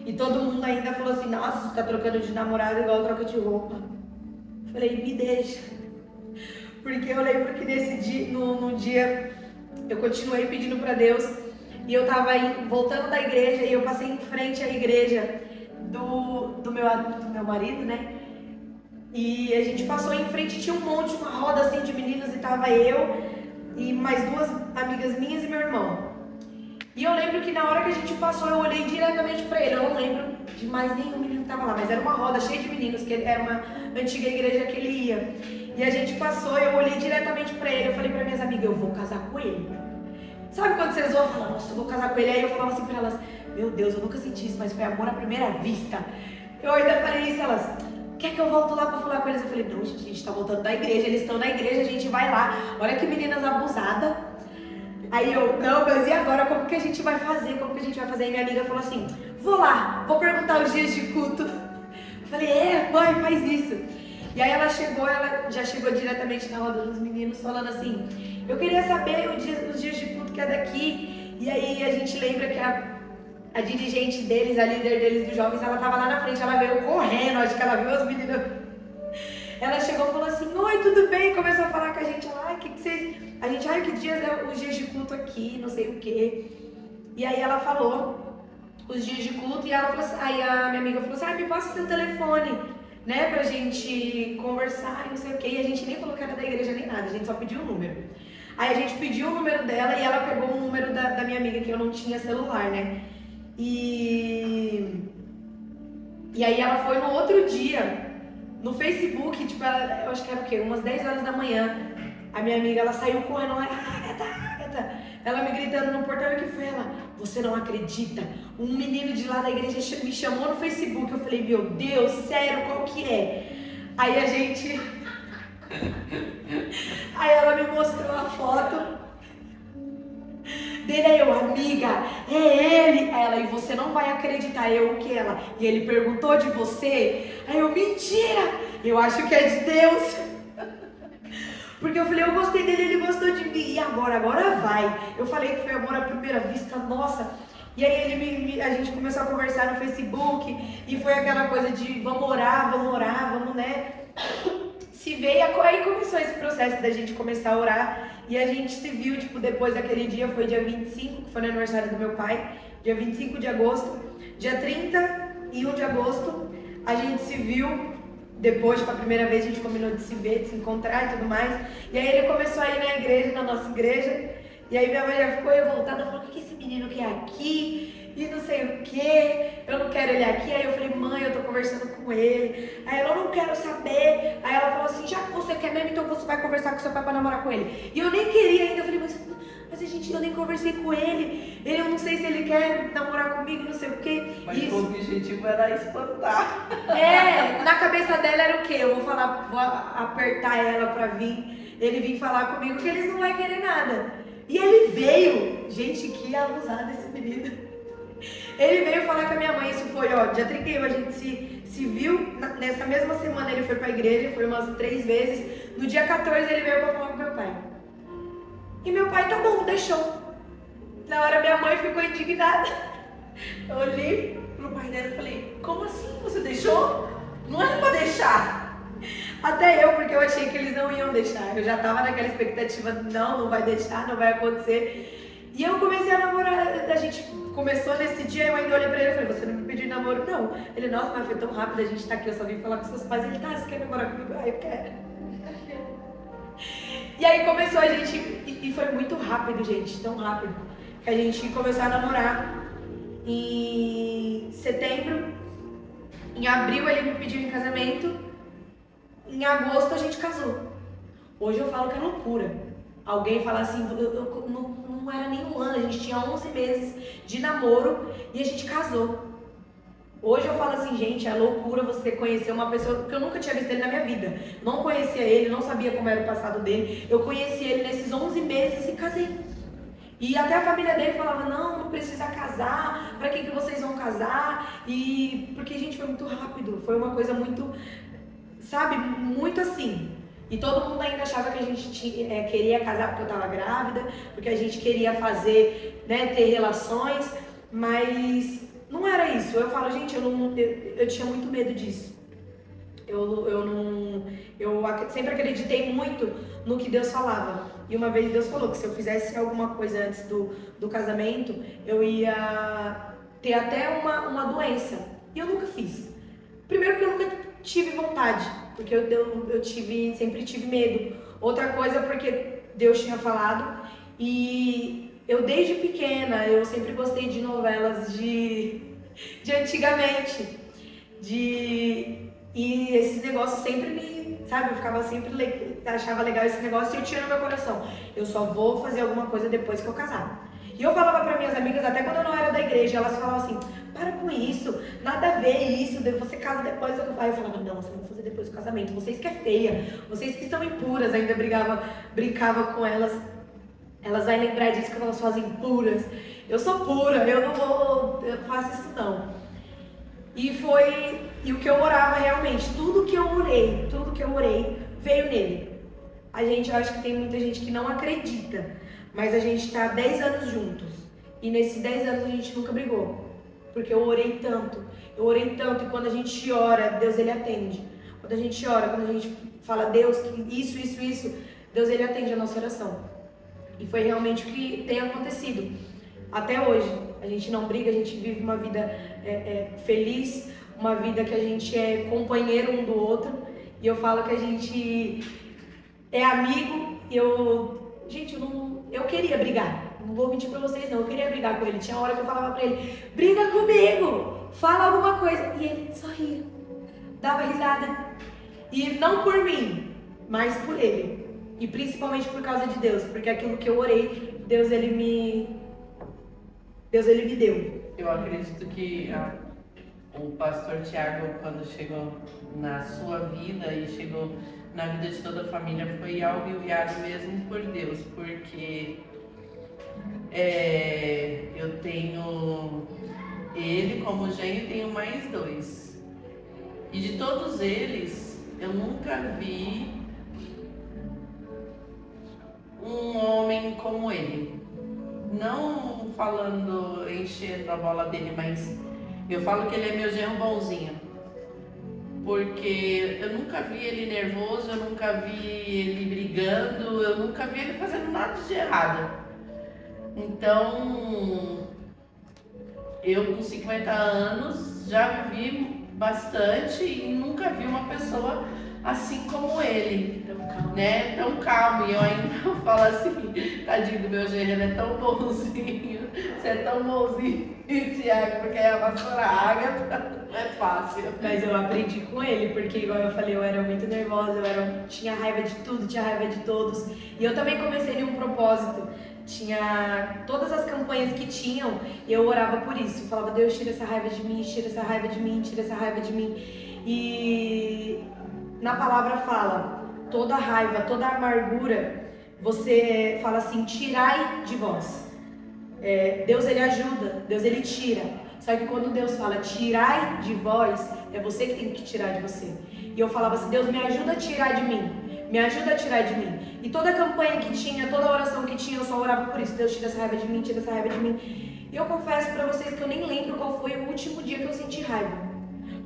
E todo mundo ainda falou assim, nossa, você tá trocando de namorado igual troca de roupa. Eu falei, me deixa. Porque eu lembro que nesse dia, no dia, eu continuei pedindo pra Deus. E eu tava voltando da igreja e eu passei em frente à igreja do meu marido, né? E a gente passou em frente, tinha um monte, uma roda assim de meninos, e tava eu e mais 2 amigas minhas e meu irmão. E eu lembro que na hora que a gente passou, eu olhei diretamente pra ele. Eu não lembro de mais nenhum menino que tava lá, mas era uma roda cheia de meninos, que era uma antiga igreja que ele ia. E a gente passou, eu olhei diretamente pra ele. Eu falei pra minhas amigas, eu vou casar com ele. Sabe quando vocês vão falar, nossa, eu vou casar com ele? Aí eu falava assim pra elas, meu Deus, eu nunca senti isso, mas foi amor à primeira vista. Eu ainda falei isso, elas, quer que eu volto lá pra falar com eles? Eu falei, não, gente, a gente tá voltando da igreja, eles estão na igreja, a gente vai lá. Olha que meninas abusadas. Aí eu, não, mas e agora? Como que a gente vai fazer? Como que a gente vai fazer? E minha amiga falou assim, vou lá, vou perguntar os dias de culto. Eu falei, mãe, faz isso. E aí ela já chegou diretamente na roda dos meninos falando assim, eu queria saber os dias de culto que é daqui. E aí a gente lembra que a dirigente deles, a líder deles dos jovens, ela tava lá na frente, ela veio correndo, acho que ela viu as meninas. Ela chegou e falou assim, oi, tudo bem? Começou a falar com a gente, que vocês... A gente, que dias é os dias de culto aqui, não sei o quê. E aí ela falou os dias de culto e ela falou assim, aí a minha amiga falou assim, me passa seu telefone, né, pra gente conversar e não sei o quê. E a gente nem falou que era da igreja nem nada, a gente só pediu o número. Aí a gente pediu o número dela e ela pegou o número da minha amiga, que eu não tinha celular, né. E aí ela foi no outro dia, no Facebook, tipo, eu acho que era o quê? Umas 10 horas da manhã. A minha amiga, ela saiu correndo lá, Agatha. Ela me gritando no portão, e o que foi? Ela, você não acredita? Um menino de lá da igreja me chamou no Facebook. Eu falei, meu Deus, sério, qual que é? Aí a gente... Aí ela me mostrou a foto dele, aí eu, amiga, é ele. Aí ela, e você não vai acreditar, eu o que ela? E ele perguntou de você? Aí eu, mentira, eu acho que é de Deus. Porque eu falei, eu gostei dele, ele gostou de mim. E agora vai. Eu falei que foi amor à primeira vista, nossa. E aí a gente começou a conversar no Facebook. E foi aquela coisa de vamos orar, vamos, né? Se veio, aí começou esse processo da gente começar a orar. E a gente se viu, tipo, depois daquele dia, foi dia 25, que foi no aniversário do meu pai. Dia 25 de agosto. Dia 31 de agosto, a gente se viu. Depois, pela primeira vez, a gente combinou de se ver, de se encontrar e tudo mais. E aí ele começou a ir na igreja, na nossa igreja. E aí minha mãe já ficou revoltada, falou, o que esse menino quer aqui? E não sei o que, eu não quero ele aqui. Aí eu falei, mãe, eu tô conversando com ele. Aí ela, eu não quero saber. Aí ela falou assim, já que você quer mesmo, então você vai conversar com seu pai pra namorar com ele. E eu nem queria ainda, eu falei, mas gente, eu nem conversei com ele. Eu não sei se ele quer namorar comigo, não sei o que. Mas o objetivo era espantar. Na cabeça dela era o quê? Eu vou apertar ela pra vir, ele vir falar comigo que eles não vão querer nada. E ele veio, gente, que abusado esse menino. Ele veio falar com a minha mãe, isso foi, dia 31, a gente se viu nessa mesma semana ele foi pra igreja, foi umas 3 vezes. No dia 14 ele veio pra falar com meu pai. E meu pai, tá bom, deixou. Na hora minha mãe ficou indignada. Eu olhei pro pai dela e falei, como assim você deixou? Não era pra deixar. Até eu, porque eu achei que eles não iam deixar. Eu já tava naquela expectativa, não vai deixar, não vai acontecer. E eu comecei a namorar, a gente começou nesse dia, eu ainda olhei pra ele e falei, você não me pediu namoro? Não. Ele, nossa, mas foi tão rápido, a gente tá aqui, eu só vim falar com seus pais. Ele, tá, você quer namorar comigo? Ah, eu quero. E aí começou a gente, e foi muito rápido, gente, tão rápido, que a gente começou a namorar. Em setembro, em abril ele me pediu em casamento, em agosto a gente casou. Hoje eu falo que é loucura. Alguém fala assim, não era nem um ano, a gente tinha 11 meses de namoro e a gente casou. Hoje eu falo assim, gente, é loucura você conhecer uma pessoa, porque eu nunca tinha visto ele na minha vida. Não conhecia ele, não sabia como era o passado dele. Eu conheci ele nesses 11 meses e casei. E até a família dele falava, não precisa casar, pra que vocês vão casar? E porque, gente, foi muito rápido, foi uma coisa muito, sabe, muito assim. E todo mundo ainda achava que a gente queria casar porque eu tava grávida, porque a gente queria fazer, né, ter relações, mas não era isso. Eu falo, gente, eu tinha muito medo disso. Eu sempre acreditei muito no que Deus falava. E uma vez Deus falou que se eu fizesse alguma coisa antes do casamento, eu ia ter até uma doença. E eu nunca fiz. Primeiro porque eu nunca tive vontade, porque eu sempre tive medo. Outra coisa porque Deus tinha falado. E eu desde pequena, eu sempre gostei de novelas de antigamente. E esses negócios sempre me, sabe, eu ficava sempre, achava legal esse negócio e eu tinha no meu coração, eu só vou fazer alguma coisa depois que eu casar. E eu falava para minhas amigas, até quando eu não era da igreja, elas falavam assim, para com isso, nada a ver isso, você casa depois. Aí eu falava, não, você não vai fazer depois do casamento, vocês que é feia, vocês que são impuras, ainda brincava com elas. Elas vão lembrar disso que elas fazem impuras. Eu sou pura, eu faço isso não. E o que eu orava realmente, tudo que eu orei, veio nele. Eu acho que tem muita gente que não acredita, mas a gente tá 10 anos juntos. E nesses 10 anos a gente nunca brigou. Porque eu orei tanto, e quando a gente ora, Deus ele atende. Quando a gente ora, quando a gente fala, Deus, que isso, Deus ele atende a nossa oração. E foi realmente o que tem acontecido. Até hoje, a gente não briga, a gente vive uma vida feliz, uma vida que a gente é companheiro um do outro. E eu falo que a gente é amigo. Eu queria brigar. Não vou mentir pra vocês não, eu queria brigar com ele. Tinha hora que eu falava pra ele, briga comigo, fala alguma coisa. E ele sorria, dava risada. E não por mim, mas por ele. E principalmente por causa de Deus, porque aquilo que eu orei, Deus ele me deu. Eu acredito que o pastor Tiago, quando chegou na sua vida e chegou na vida de toda a família, foi algo enviado mesmo por Deus, porque eu tenho ele como genro e tenho mais 2. E de todos eles, eu nunca vi um homem como ele. Não falando, enchendo a bola dele, mas eu falo que ele é meu genro bonzinho. Porque eu nunca vi ele nervoso, eu nunca vi ele brigando, eu nunca vi ele fazendo nada de errado. Então, eu com 50 anos já vivi bastante e nunca vi uma pessoa assim como ele, né? Tão calmo. E eu ainda falo assim, tadinho do meu genro, ele é tão bonzinho, você é tão bonzinho, Tiago, porque a vassoura Ágata não é fácil. Mas eu aprendi com ele, porque igual eu falei, eu era muito nervosa, tinha raiva de tudo, tinha raiva de todos. E eu também comecei em um propósito. Tinha todas as campanhas que tinham, eu orava por isso. Eu falava, Deus, tira essa raiva de mim, tira essa raiva de mim, tira essa raiva de mim. E na palavra fala, toda raiva, toda amargura, você fala assim, tirai de vós. Deus ele ajuda, Deus ele tira. Só que quando Deus fala, tirai de vós, é você que tem que tirar de você. E eu falava assim, Deus, me ajuda a tirar de mim, me ajuda a tirar de mim. E toda a campanha que tinha, toda a oração que tinha, eu só orava por isso, Deus, tira essa raiva de mim, tira essa raiva de mim. E eu confesso pra vocês que eu nem lembro qual foi o último dia que eu senti raiva.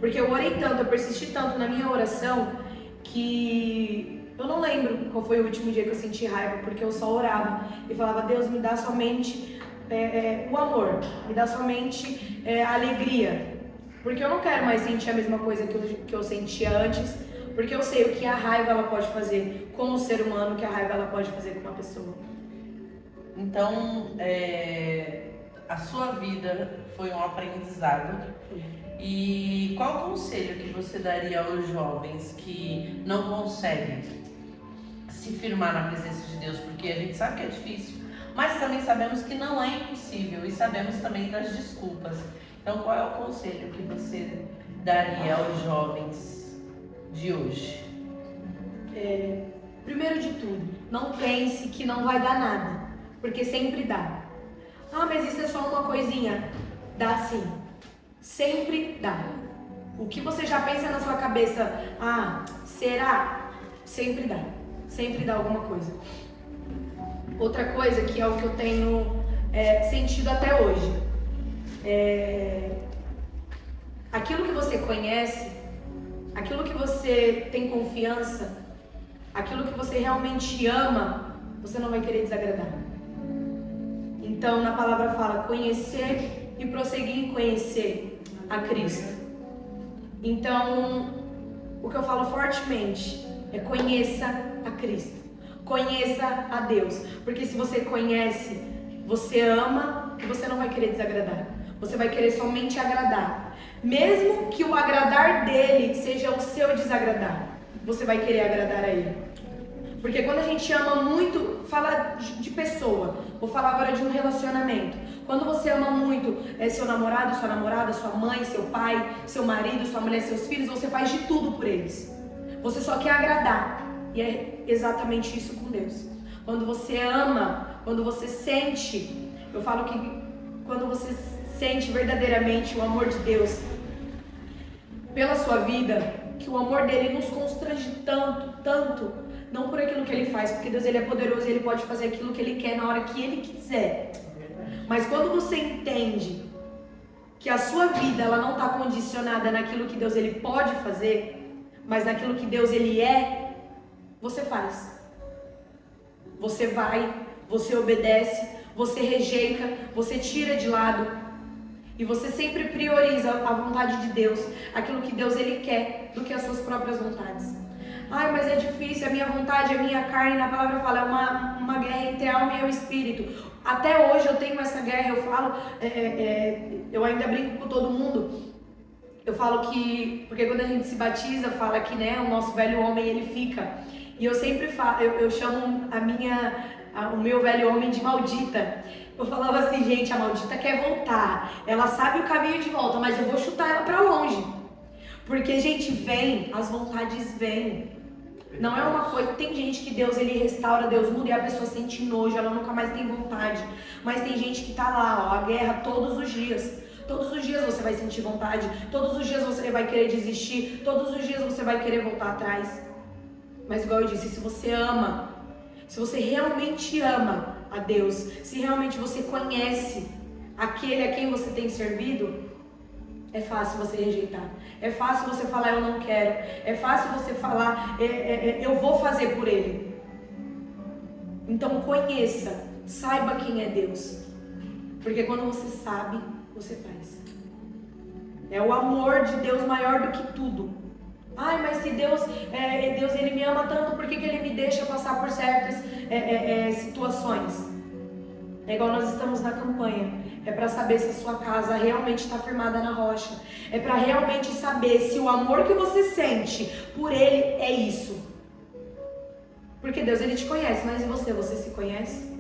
Porque eu orei tanto, eu persisti tanto na minha oração, que eu não lembro qual foi o último dia que eu senti raiva, porque eu só orava e falava, Deus, me dá somente o amor, me dá somente a alegria, porque eu não quero mais sentir a mesma coisa que eu sentia antes, porque eu sei o que a raiva ela pode fazer com o ser humano, o que a raiva ela pode fazer com uma pessoa. Então, a sua vida foi um aprendizado. E qual conselho que você daria aos jovens que não conseguem se firmar na presença de Deus? Porque a gente sabe que é difícil, mas também sabemos que não é impossível e sabemos também das desculpas. Então, qual é o conselho que você daria aos jovens de hoje? Primeiro de tudo, não pense que não vai dar nada, porque sempre dá. Ah, mas isso é só uma coisinha. Dá sim. Sempre dá. O que você já pensa na sua cabeça, será? Sempre dá. Sempre dá alguma coisa. Outra coisa que é o que eu tenho sentido até hoje. Aquilo que você conhece, aquilo que você tem confiança, aquilo que você realmente ama, você não vai querer desagradar. Então, na palavra fala, conhecer e prosseguir em conhecer a Cristo. Então, o que eu falo fortemente é conheça a Cristo, conheça a Deus, porque se você conhece, você ama e você não vai querer desagradar, você vai querer somente agradar, mesmo que o agradar dele seja o seu desagradar, você vai querer agradar a ele. Porque quando a gente ama muito, fala de pessoa, vou falar agora de um relacionamento. Quando você ama muito seu namorado, sua namorada, sua mãe, seu pai, seu marido, sua mulher, seus filhos, você faz de tudo por eles. Você só quer agradar. E é exatamente isso com Deus. Quando você ama, quando você sente, eu falo que quando você sente verdadeiramente o amor de Deus pela sua vida, que o amor dele nos constrange tanto, não por aquilo que ele faz, porque Deus ele é poderoso e ele pode fazer aquilo que ele quer na hora que ele quiser. Mas quando você entende que a sua vida ela não está condicionada naquilo que Deus ele pode fazer, mas naquilo que Deus ele é, você faz. Você vai, você obedece, você rejeita, você tira de lado e você sempre prioriza a vontade de Deus, aquilo que Deus ele quer, do que as suas próprias vontades. Ai, mas é difícil, a minha vontade, a minha carne, na palavra fala, é uma guerra entre a alma e o espírito. Até hoje eu tenho essa guerra, eu falo, eu ainda brinco com todo mundo. Eu falo que, porque quando a gente se batiza, fala que o nosso velho homem ele fica. E eu sempre falo, eu chamo o meu velho homem de maldita. Eu falava assim, gente, a maldita quer voltar. Ela sabe o caminho de volta, mas eu vou chutar ela pra longe. Porque, gente, as vontades vêm. Não é uma coisa, tem gente que Deus ele restaura, Deus muda e a pessoa sente nojo, ela nunca mais tem vontade. Mas tem gente que tá lá, a guerra todos os dias. Todos os dias você vai sentir vontade, todos os dias você vai querer desistir, todos os dias você vai querer voltar atrás. Mas igual eu disse, se você ama, se você realmente ama a Deus, se realmente você conhece aquele a quem você tem servido, é fácil você rejeitar, é fácil você falar eu não quero, é fácil você falar eu vou fazer por ele. Então conheça, saiba quem é Deus, porque quando você sabe, você faz. É o amor de Deus maior do que tudo. Ai, mas se Deus ele me ama tanto, por que ele me deixa passar por certas situações? É igual nós estamos na campanha. É para saber se a sua casa realmente está firmada na rocha. É para realmente saber se o amor que você sente por Ele é isso. Porque Deus ele te conhece, mas e você? Você se conhece?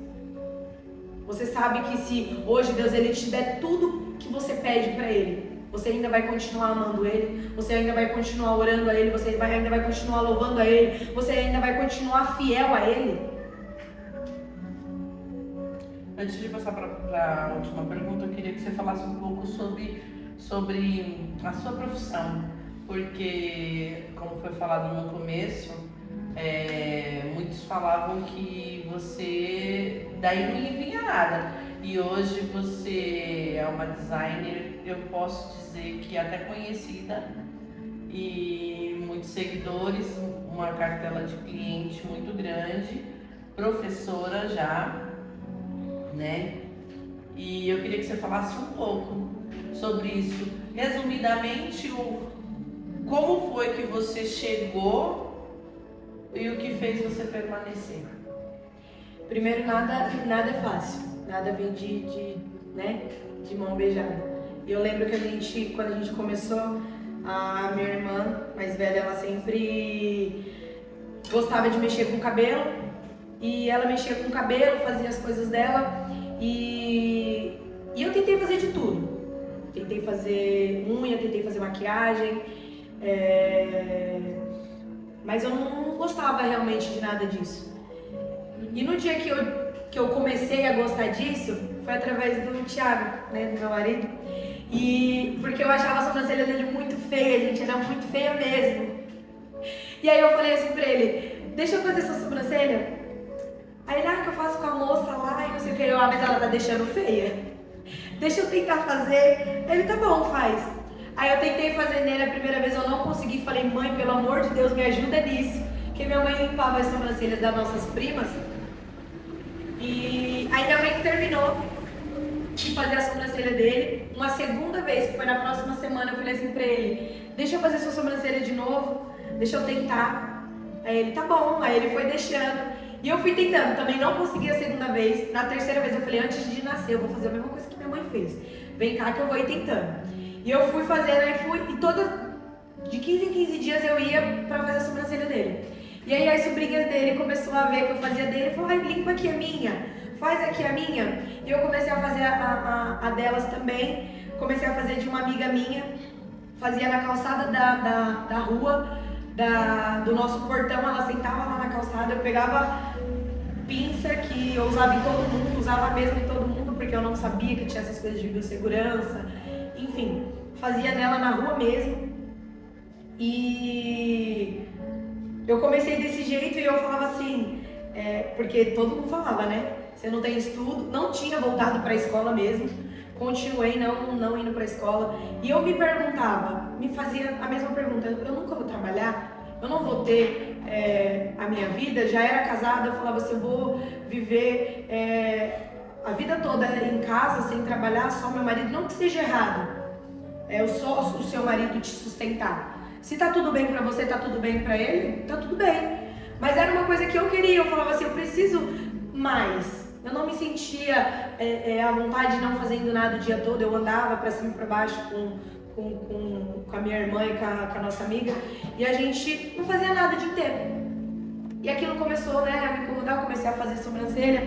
Você sabe que se hoje Deus ele te der tudo que você pede para Ele, você ainda vai continuar amando Ele, você ainda vai continuar orando a Ele, você ainda vai continuar louvando a Ele, você ainda vai continuar fiel a Ele? Antes de passar para a última pergunta, eu queria que você falasse um pouco sobre a sua profissão. porque, como foi falado no começo, muitos falavam que você daí não ia vinha nada. E hoje você é uma designer, eu posso dizer que até conhecida, e muitos seguidores, uma cartela de cliente muito grande, professora já, né? E eu queria que você falasse um pouco sobre isso. Resumidamente, como foi que você chegou e o que fez você permanecer? Primeiro, nada é fácil, nada vem de mão beijada. E eu lembro que quando a gente começou, a minha irmã mais velha, ela sempre gostava de mexer com o cabelo, e ela mexia com o cabelo, fazia as coisas dela, e eu tentei fazer de tudo. Tentei fazer unha, tentei fazer maquiagem, mas eu não gostava realmente de nada disso. E no dia que eu comecei a gostar disso, foi através do Thiago, né, do meu marido. E porque eu achava a sobrancelha dele muito feia, gente, era muito feia mesmo. E aí eu falei assim pra ele, deixa eu fazer sua sobrancelha. Aí ele, que eu faço com a moça lá e não sei o que. Mas ela tá deixando feia. Deixa eu tentar fazer. Ele, tá bom, faz. Aí eu tentei fazer nele, a primeira vez eu não consegui. Falei, mãe, pelo amor de Deus, me ajuda nisso. Porque minha mãe limpava as sobrancelhas das nossas primas. E aí minha mãe terminou de fazer a sobrancelha dele. Uma segunda vez, que foi na próxima semana, eu falei assim pra ele, deixa eu fazer sua sobrancelha de novo, deixa eu tentar. Aí ele, tá bom. Aí ele foi deixando. E eu fui tentando, também não consegui a segunda vez. Na terceira vez eu falei, antes de nascer, eu vou fazer a mesma coisa que minha mãe fez. Vem cá que eu vou ir tentando. E eu fui fazendo, e de 15 em 15 dias eu ia pra fazer a sobrancelha dele. E aí as sobrinhas dele começou a ver que eu fazia dele e falou, limpa aqui a minha, faz aqui a minha. E eu comecei a fazer a delas também. Comecei a fazer de uma amiga minha, fazia na calçada da rua, do nosso portão. Ela sentava lá na calçada, eu pegava pinça que eu usava em todo mundo, usava mesmo em todo mundo, porque eu não sabia que tinha essas coisas de biossegurança. Enfim, fazia nela na rua mesmo. E eu comecei desse jeito e eu falava assim, porque todo mundo falava, né? Você não tem estudo, não tinha voltado para a escola mesmo, continuei não indo para a escola. E eu me perguntava, me fazia a mesma pergunta, eu nunca vou trabalhar? Eu não vou ter a minha vida? Já era casada, eu falava assim, eu vou viver a vida toda em casa, sem trabalhar, só meu marido. Não que seja errado, só o seu marido te sustentar. Se tá tudo bem pra você, tá tudo bem pra ele, tá tudo bem. Mas era uma coisa que eu queria, eu falava assim, eu preciso mais. Eu não me sentia à vontade não fazendo nada o dia todo, eu andava pra cima e pra baixo com a minha irmã e com a nossa amiga, e a gente não fazia nada o dia inteiro. E aquilo começou, né, a me incomodar, eu comecei a fazer sobrancelha.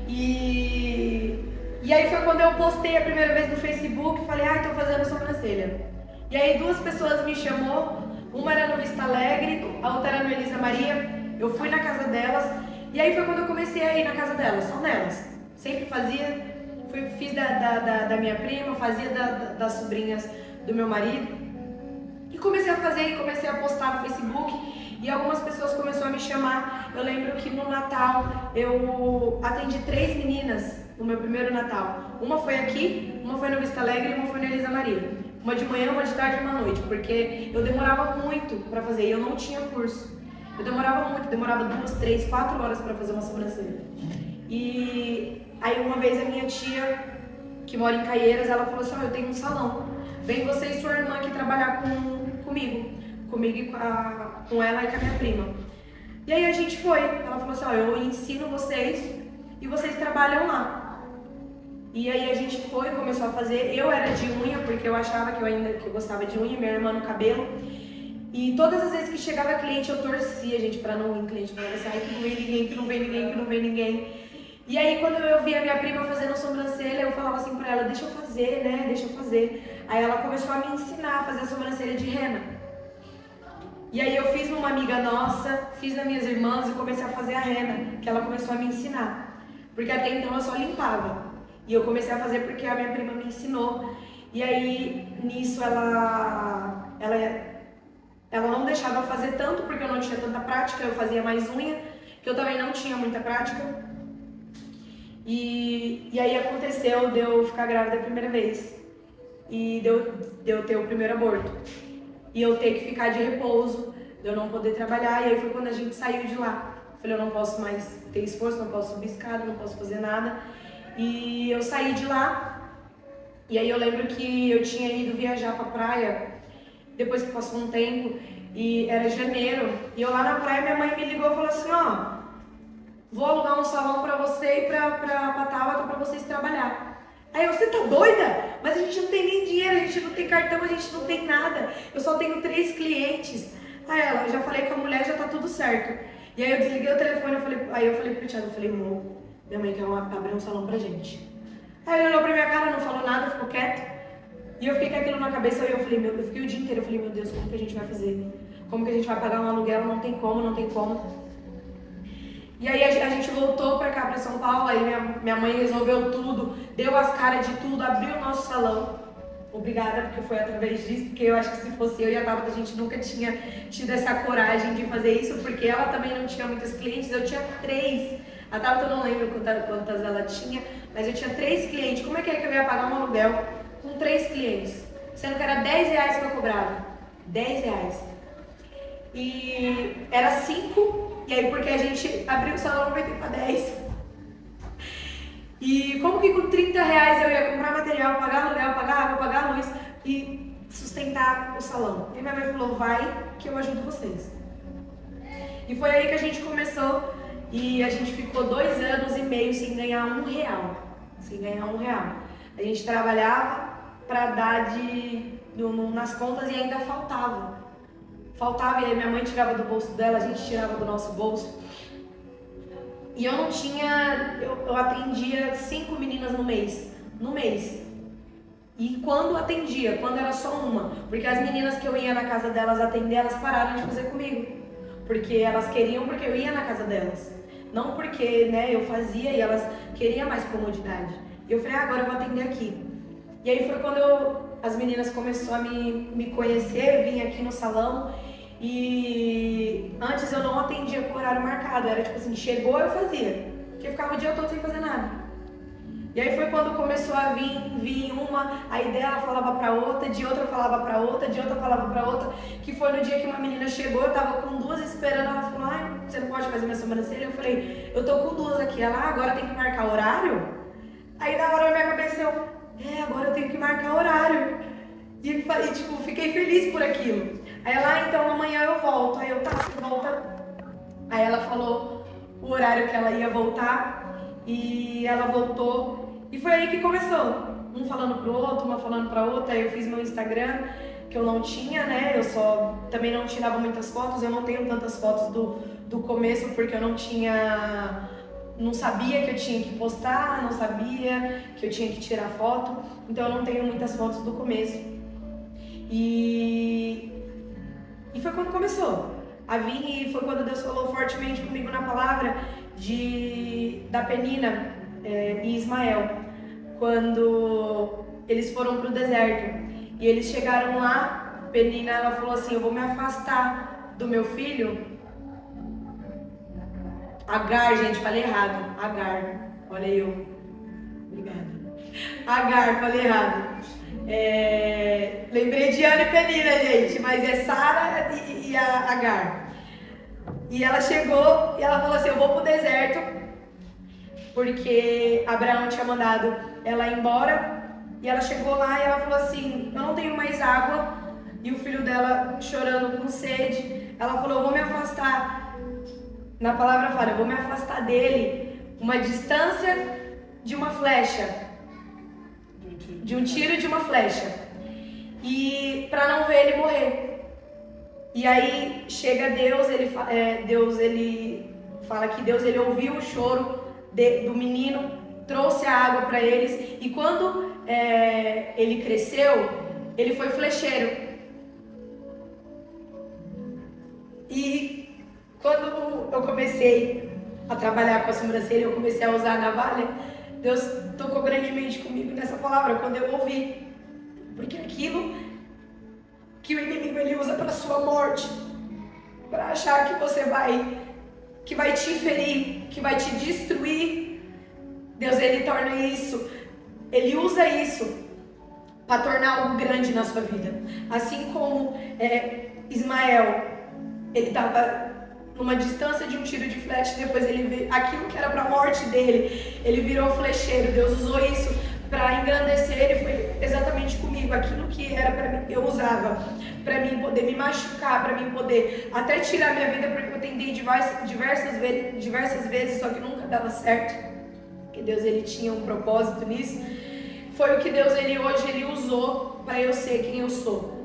E aí foi quando eu postei a primeira vez no Facebook e falei, tô fazendo sobrancelha. E aí 2 pessoas me chamou, uma era no Vista Alegre, a outra era no Elisa Maria. Eu fui na casa delas, e aí foi quando eu comecei a ir na casa delas, só nelas. Sempre fazia, fiz da minha prima, fazia das sobrinhas do meu marido. E comecei a fazer, e comecei a postar no Facebook, e algumas pessoas começaram a me chamar. Eu lembro que no Natal eu atendi 3 meninas no meu primeiro Natal. Uma foi aqui, uma foi no Vista Alegre e uma foi no Elisa Maria. Uma de manhã, uma de tarde e uma noite, porque eu demorava muito para fazer e eu não tinha curso. Eu demorava muito, demorava 2, 3, 4 horas para fazer uma sobrancelha. E aí uma vez a minha tia, que mora em Caieiras, ela falou assim, eu tenho um salão, vem você e sua irmã aqui trabalhar comigo e com ela e com a minha prima. E aí a gente foi, ela falou assim, eu ensino vocês e vocês trabalham lá. E aí a gente foi, começou a fazer. Eu era de unha, porque eu achava que eu gostava de unha, minha irmã no cabelo. E todas as vezes que chegava cliente, eu torcia, gente, pra não vir cliente. Falava assim, que não vem ninguém, que não vem ninguém, que não vem ninguém. E aí quando eu via minha prima fazendo sobrancelha, eu falava assim pra ela, deixa eu fazer, né, deixa eu fazer. Aí ela começou a me ensinar a fazer a sobrancelha de rena. E aí eu fiz numa amiga nossa, fiz nas minhas irmãs e comecei a fazer a rena, que ela começou a me ensinar. Porque até então eu só limpava. E eu comecei a fazer porque a minha prima me ensinou. E aí, nisso, ela ela não deixava eu fazer tanto, porque eu não tinha tanta prática, eu fazia mais unha, que eu também não tinha muita prática. E aí aconteceu de eu ficar grávida a primeira vez, e de eu ter o primeiro aborto, e eu ter que ficar de repouso, de eu não poder trabalhar, e aí foi quando a gente saiu de lá. Eu falei, eu não posso mais ter esforço, não posso subir escada, não posso fazer nada, e eu saí de lá. E aí eu lembro que eu tinha ido viajar pra praia, depois que passou um tempo, e era janeiro, e eu lá na praia, minha mãe me ligou e falou assim, ó, vou alugar um salão pra você e pra Tabata pra vocês trabalhar. Aí eu, você tá doida? Mas a gente não tem nem dinheiro, a gente não tem cartão, a gente não tem nada, eu só tenho 3 clientes. Aí ela, eu já falei com a mulher, já tá tudo certo. E aí eu desliguei o telefone, aí eu falei pro Thiago, eu falei, amor, minha mãe quer abrir um salão pra gente. Aí ele olhou pra minha cara, não falou nada, ficou quieto. E eu fiquei com aquilo na cabeça, e eu falei, eu fiquei o dia inteiro, eu falei, meu Deus, como que a gente vai fazer? Como que a gente vai pagar um aluguel? Não tem como, não tem como. E aí a gente voltou pra cá, pra São Paulo, aí minha mãe resolveu tudo, deu as caras de tudo, abriu o nosso salão. Obrigada, porque foi através disso, porque eu acho que se fosse eu e a Tabata, a gente nunca tinha tido essa coragem de fazer isso, porque ela também não tinha muitos clientes, eu tinha 3. A Tabata eu não lembro quantas ela tinha, mas eu tinha 3 clientes. Como é que eu ia pagar um aluguel com 3 clientes? Sendo que era R$10 que eu cobrava. R$10. E era 5, e aí porque a gente abriu o salão, vai ter para 10. E como que com R$30 eu ia comprar material, pagar aluguel, pagar água, pagar luz e sustentar o salão? E minha mãe falou, vai que eu ajudo vocês. E foi aí que a gente começou e a gente ficou 2 anos e meio sem ganhar R$1. Sem ganhar R$1. A gente trabalhava para dar nas contas e ainda faltava. Faltava, e aí minha mãe tirava do bolso dela, a gente tirava do nosso bolso. E eu não tinha, eu atendia 5 meninas no mês. E quando atendia, quando era só uma, porque as meninas que eu ia na casa delas atender, elas pararam de fazer comigo. Porque elas queriam, porque eu ia na casa delas. Não porque, né, eu fazia e elas queriam mais comodidade. E eu falei, agora eu vou atender aqui. E aí foi quando as meninas começaram a me conhecer, eu vim aqui no salão. E antes eu não atendia com horário marcado, era tipo assim, chegou eu fazia, porque eu ficava o dia todo sem fazer nada. E aí foi quando começou a vir uma, aí dela falava pra outra, de outra falava pra outra, de outra falava pra outra, que foi no dia que uma menina chegou, eu tava com 2 esperando, ela falou, ai, você não pode fazer minha sobrancelha? Eu falei, eu tô com 2 aqui, ela, agora tem que marcar horário? Aí na hora na minha cabeça eu, agora eu tenho que marcar horário. E tipo, fiquei feliz por aquilo. Aí ela, então amanhã eu volto. Aí eu, tá, você volta. Aí ela falou o horário que ela ia voltar. E ela voltou. E foi aí que começou. Um falando pro outro, uma falando pra outra. Aí eu fiz meu Instagram, que eu não tinha, né? Eu só também não tirava muitas fotos. Eu não tenho tantas fotos do começo, porque eu não sabia que eu tinha que postar, não sabia que eu tinha que tirar foto. Então eu não tenho muitas fotos do começo. E foi quando começou a vir, e foi quando Deus falou fortemente comigo na palavra da Penina e Ismael, quando eles foram para o deserto e eles chegaram lá. Penina, ela falou assim, eu vou me afastar do meu filho. Agar, gente, falei errado, Agar, olha eu, obrigada. Agar, falei errado. Lembrei de Ana e Penina, gente, mas é Sara e a Agar. E ela chegou e ela falou assim, eu vou pro deserto, porque Abraão tinha mandado ela ir embora. E ela chegou lá e ela falou assim, eu não tenho mais água. E o filho dela chorando com sede, ela falou, eu vou me afastar. Na palavra fala, eu vou me afastar dele uma distância de uma flecha. De um tiro e de uma flecha, e para não ver ele morrer. E aí chega Deus, ele fala que Deus ele ouviu o choro do menino, trouxe a água para eles, e quando ele cresceu, ele foi flecheiro. E quando eu comecei a trabalhar com a sobrancelha, eu comecei a usar a navalha, Deus tocou grandemente comigo nessa palavra, quando eu ouvi. Porque aquilo que o inimigo ele usa para sua morte, para achar que você que vai te ferir, que vai te destruir. Deus ele torna isso, ele usa isso para tornar algo grande na sua vida. Assim como Ismael, ele estava numa distância de um tiro de flecha, depois ele viu aquilo que era para a morte dele, ele virou flecheiro. Deus usou isso para engrandecer ele. Foi exatamente comigo, aquilo que era para mim, eu usava para mim poder me machucar, para mim poder até tirar minha vida, porque eu tentei diversas vezes, só que nunca dava certo, porque Deus ele tinha um propósito nisso. Foi o que Deus hoje ele usou para eu ser quem eu sou.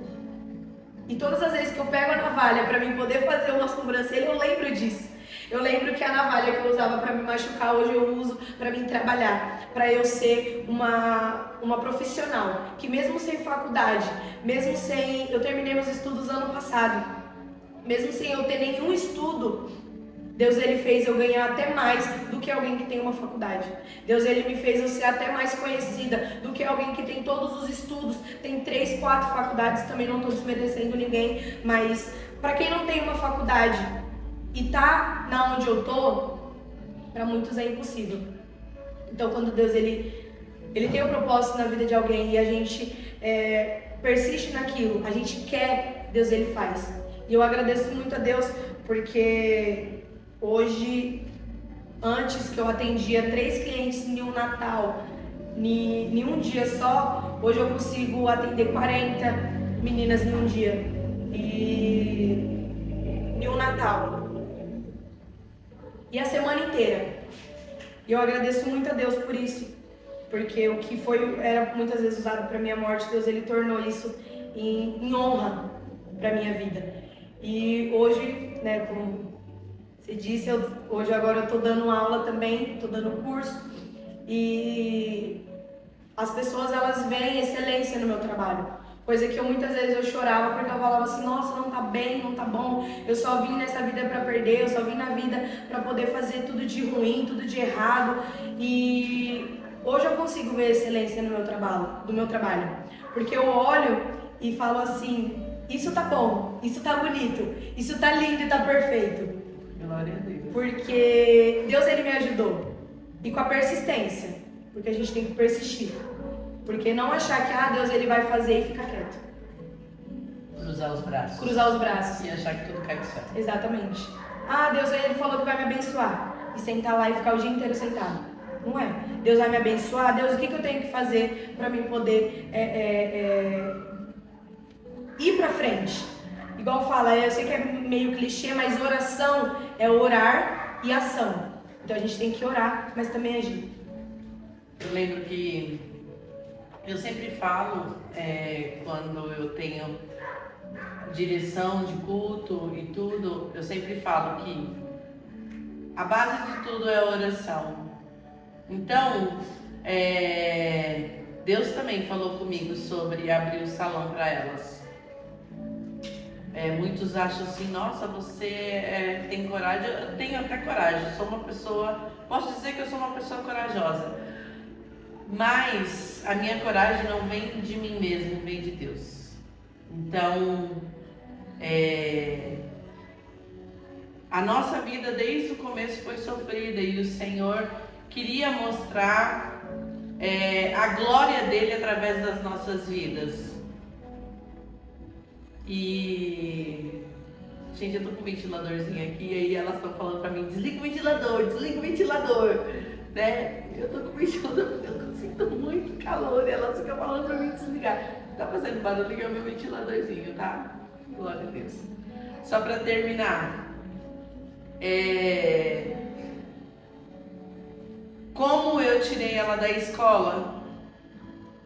E todas as vezes que eu pego a navalha para mim poder fazer uma sobrancelha, eu lembro disso. Eu lembro que a navalha que eu usava para me machucar, hoje eu uso para mim trabalhar, para eu ser uma profissional, que mesmo sem faculdade, mesmo sem... Eu terminei meus estudos ano passado, mesmo sem eu ter nenhum estudo, Deus ele fez eu ganhar até mais do que alguém que tem uma faculdade. Deus ele me fez eu ser até mais conhecida do que alguém que tem todos os estudos, tem 3, 4 faculdades. Também não estou desmerecendo ninguém, mas para quem não tem uma faculdade e tá na onde eu tô, para muitos é impossível. Então quando Deus ele tem um propósito na vida de alguém e a gente persiste naquilo, a gente quer, Deus ele faz. E eu agradeço muito a Deus porque hoje, antes que eu atendia 3 clientes em um Natal, em um dia só, hoje eu consigo atender 40 meninas em um dia, e em um Natal, e a semana inteira. E eu agradeço muito a Deus por isso, porque o que era muitas vezes usado para minha morte, Deus ele tornou isso em honra para minha vida. E hoje, né, como você disse, agora eu estou dando aula também, estou dando curso, e as pessoas elas veem excelência no meu trabalho, coisa que muitas vezes eu chorava porque eu falava assim, nossa, não tá bem, não tá bom, eu só vim nessa vida para perder, eu só vim na vida para poder fazer tudo de ruim, tudo de errado. E hoje eu consigo ver excelência no meu trabalho, porque eu olho e falo assim, isso tá bom, isso tá bonito, isso tá lindo e tá perfeito. Glória a Deus. Porque Deus ele me ajudou. E com a persistência, porque a gente tem que persistir. Porque não achar que Deus ele vai fazer e ficar quieto. Cruzar os braços. Cruzar os braços. E achar que tudo cai do céu. Exatamente. Deus ele falou que vai me abençoar. E sentar lá e ficar o dia inteiro sentado. Não é. Deus vai me abençoar. Deus, o que eu tenho que fazer para mim poder ir pra frente? Igual fala, eu sei que é meio clichê, mas oração é orar e ação. Então a gente tem que orar, mas também agir. Eu lembro que eu sempre falo, quando eu tenho direção de culto e tudo, eu sempre falo que a base de tudo é a oração. Então, Deus também falou comigo sobre abrir o salão para elas. Muitos acham assim, nossa, você tem coragem. Eu tenho até coragem, posso dizer que eu sou uma pessoa corajosa, mas a minha coragem não vem de mim mesmo, vem de Deus. Então, a nossa vida desde o começo foi sofrida e o Senhor queria mostrar a glória dele através das nossas vidas. E gente, eu tô com um ventiladorzinho aqui, e aí elas estão falando pra mim, desliga o ventilador, né? Eu tô com o ventilador porque eu sinto muito calor, e elas ficam falando pra mim desligar. Tá fazendo barulho, é o meu ventiladorzinho, tá? Glória a Deus. Só pra terminar, como eu tirei ela da escola,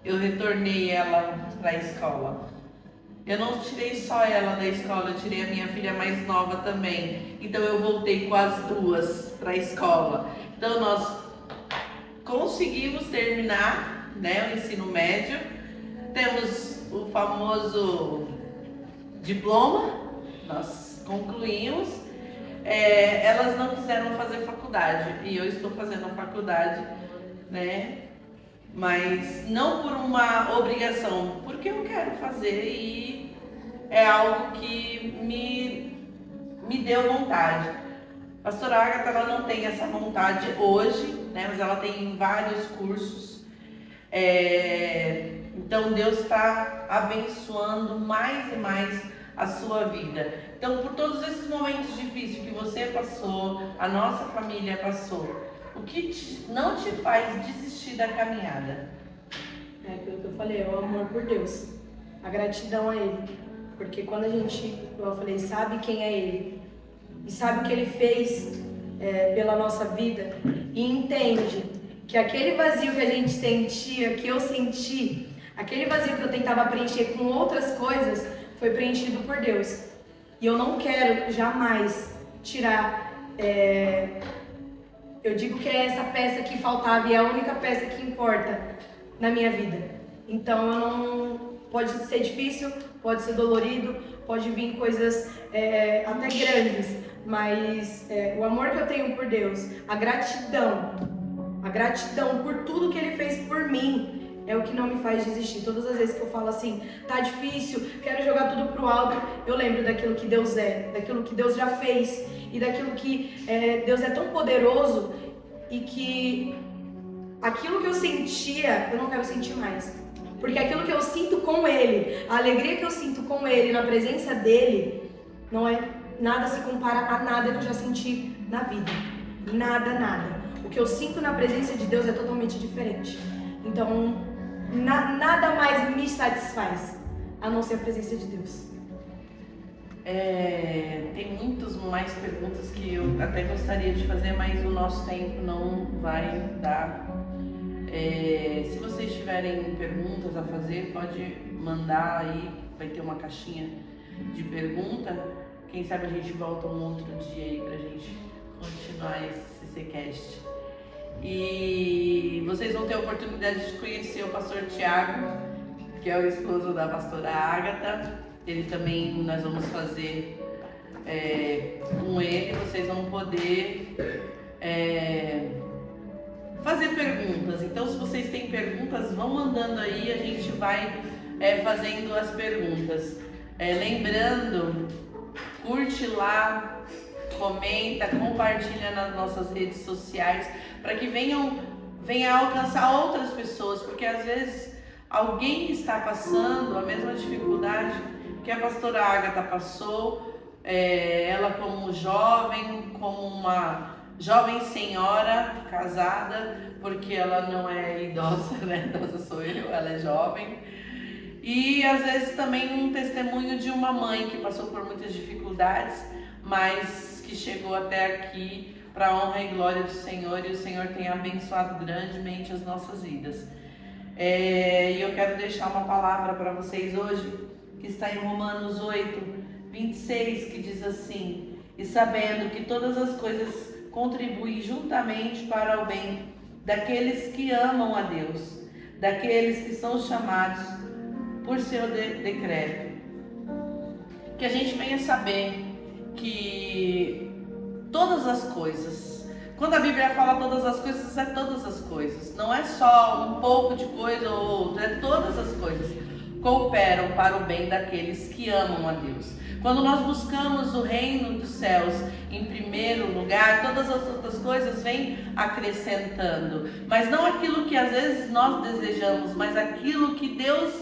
eu retornei ela pra escola. Eu não tirei só ela da escola, eu tirei a minha filha mais nova também. Então eu voltei com as duas para a escola. Então nós conseguimos terminar, né, o ensino médio. Temos o famoso diploma, nós concluímos. Elas não quiseram fazer faculdade e eu estou fazendo a faculdade, né? Mas não por uma obrigação, porque eu quero fazer e é algo que me deu vontade. A pastora Agatha, ela não tem essa vontade hoje, né? Mas ela tem vários cursos. Então Deus está abençoando mais e mais a sua vida. Então, por todos esses momentos difíceis que você passou, a nossa família passou, o que não te faz desistir da caminhada? É aquilo que eu falei, é o amor por Deus, a gratidão a Ele. Porque quando a gente, como eu falei, sabe quem é Ele e sabe o que Ele fez pela nossa vida e entende que aquele vazio que a gente sentia, que eu senti, aquele vazio que eu tentava preencher com outras coisas, foi preenchido por Deus. E eu não quero jamais tirar, eu digo que é essa peça que faltava e é a única peça que importa na minha vida. Então eu não, pode ser difícil, pode ser dolorido, pode vir coisas até grandes, mas o amor que eu tenho por Deus, a gratidão por tudo que Ele fez por mim, é o que não me faz desistir. Todas as vezes que eu falo assim, tá difícil, quero jogar tudo pro alto, eu lembro daquilo que Deus é, daquilo que Deus já fez e daquilo que Deus é tão poderoso e que aquilo que eu sentia, eu não quero sentir mais. Porque aquilo que eu sinto com Ele, a alegria que eu sinto com Ele, na presença dEle, nada se compara a nada que eu já senti na vida. Nada. O que eu sinto na presença de Deus é totalmente diferente. Então, nada mais me satisfaz, a não ser a presença de Deus. Tem muitas mais perguntas que eu até gostaria de fazer, mas o nosso tempo não vai dar. Se vocês tiverem perguntas a fazer, pode mandar aí, vai ter uma caixinha de pergunta. Quem sabe a gente volta um outro dia aí pra gente continuar esse CCcast. E vocês vão ter a oportunidade de conhecer o pastor Tiago, que é o esposo da pastora Agatha. Ele também, nós vamos fazer com ele, vocês vão poder fazer perguntas. Então, se vocês têm perguntas, vão mandando aí, a gente vai fazendo as perguntas. Lembrando, curte lá, comenta, compartilha nas nossas redes sociais, para que venha alcançar outras pessoas, porque às vezes alguém está passando a mesma dificuldade que a pastora Agatha passou, ela como jovem, como uma jovem senhora casada, porque ela não é idosa, né? Idosa sou eu, ela é jovem. E às vezes também um testemunho de uma mãe que passou por muitas dificuldades, mas que chegou até aqui para a honra e glória do Senhor, e o Senhor tem abençoado grandemente as nossas vidas. E eu quero deixar uma palavra para vocês hoje, que está em Romanos 8, 26, que diz assim: e sabendo que todas as coisas contribuem juntamente para o bem daqueles que amam a Deus, daqueles que são chamados por seu decreto. Que a gente venha saber que todas as coisas, quando a Bíblia fala todas as coisas, é todas as coisas, não é só um pouco de coisa ou outra, é todas as coisas cooperam para o bem daqueles que amam a Deus. Quando nós buscamos o reino dos céus em primeiro lugar, todas as outras coisas vêm acrescentando, mas não aquilo que às vezes nós desejamos, mas aquilo que Deus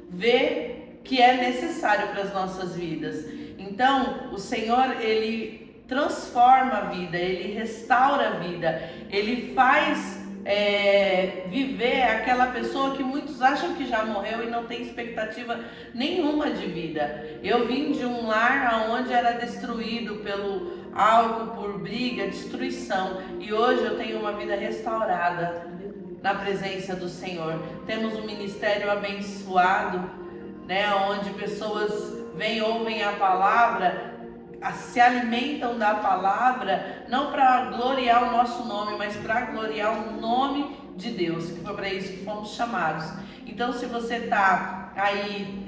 vê que é necessário para as nossas vidas. Então, o Senhor, Ele transforma a vida, Ele restaura a vida, Ele faz viver aquela pessoa que muitos acham que já morreu e não tem expectativa nenhuma de vida. Eu vim de um lar onde era destruído pelo álcool, por briga, destruição, e hoje eu tenho uma vida restaurada na presença do Senhor. Temos um ministério abençoado, né, onde pessoas vêm, ouvem a palavra, se alimentam da palavra, não para gloriar o nosso nome, mas para gloriar o nome de Deus, que foi para isso que fomos chamados. Então, se você está aí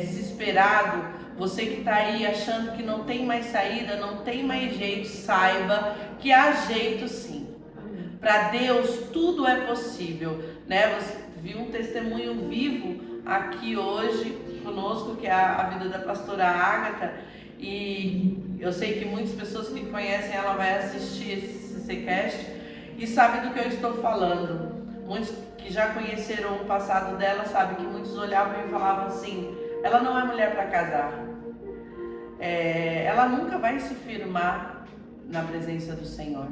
desesperado, você que está aí achando que não tem mais saída, não tem mais jeito, saiba que há jeito sim. Para Deus tudo é possível, né? Você viu um testemunho vivo aqui hoje conosco, que é a vida da pastora Ágata, e eu sei que muitas pessoas que conhecem ela vai assistir esse CCcast e sabem do que eu estou falando. Muitos que já conheceram o passado dela sabem que muitos olhavam e falavam assim: ela não é mulher para casar, ela nunca vai se firmar na presença do Senhor.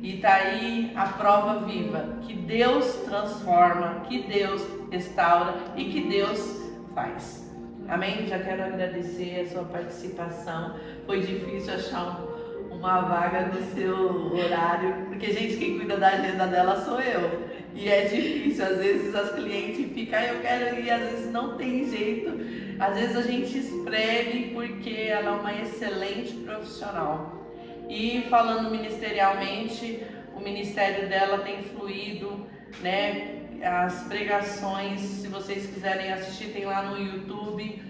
E tá aí a prova viva, que Deus transforma, que Deus restaura e que Deus faz. Amém? Já quero agradecer a sua participação. Foi difícil achar uma vaga no seu horário, porque, gente, quem cuida da agenda dela sou eu. E é difícil, às vezes as clientes ficam, eu quero ir, às vezes não tem jeito. Às vezes a gente espreme porque ela é uma excelente profissional. E falando ministerialmente, o ministério dela tem fluído, né? As pregações, se vocês quiserem assistir, tem lá no YouTube.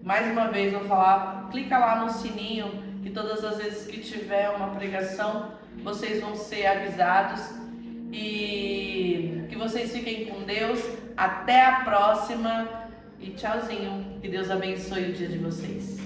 Mais uma vez vou falar, clica lá no sininho, que todas as vezes que tiver uma pregação, vocês vão ser avisados. E que vocês fiquem com Deus. Até a próxima e tchauzinho. Que Deus abençoe o dia de vocês.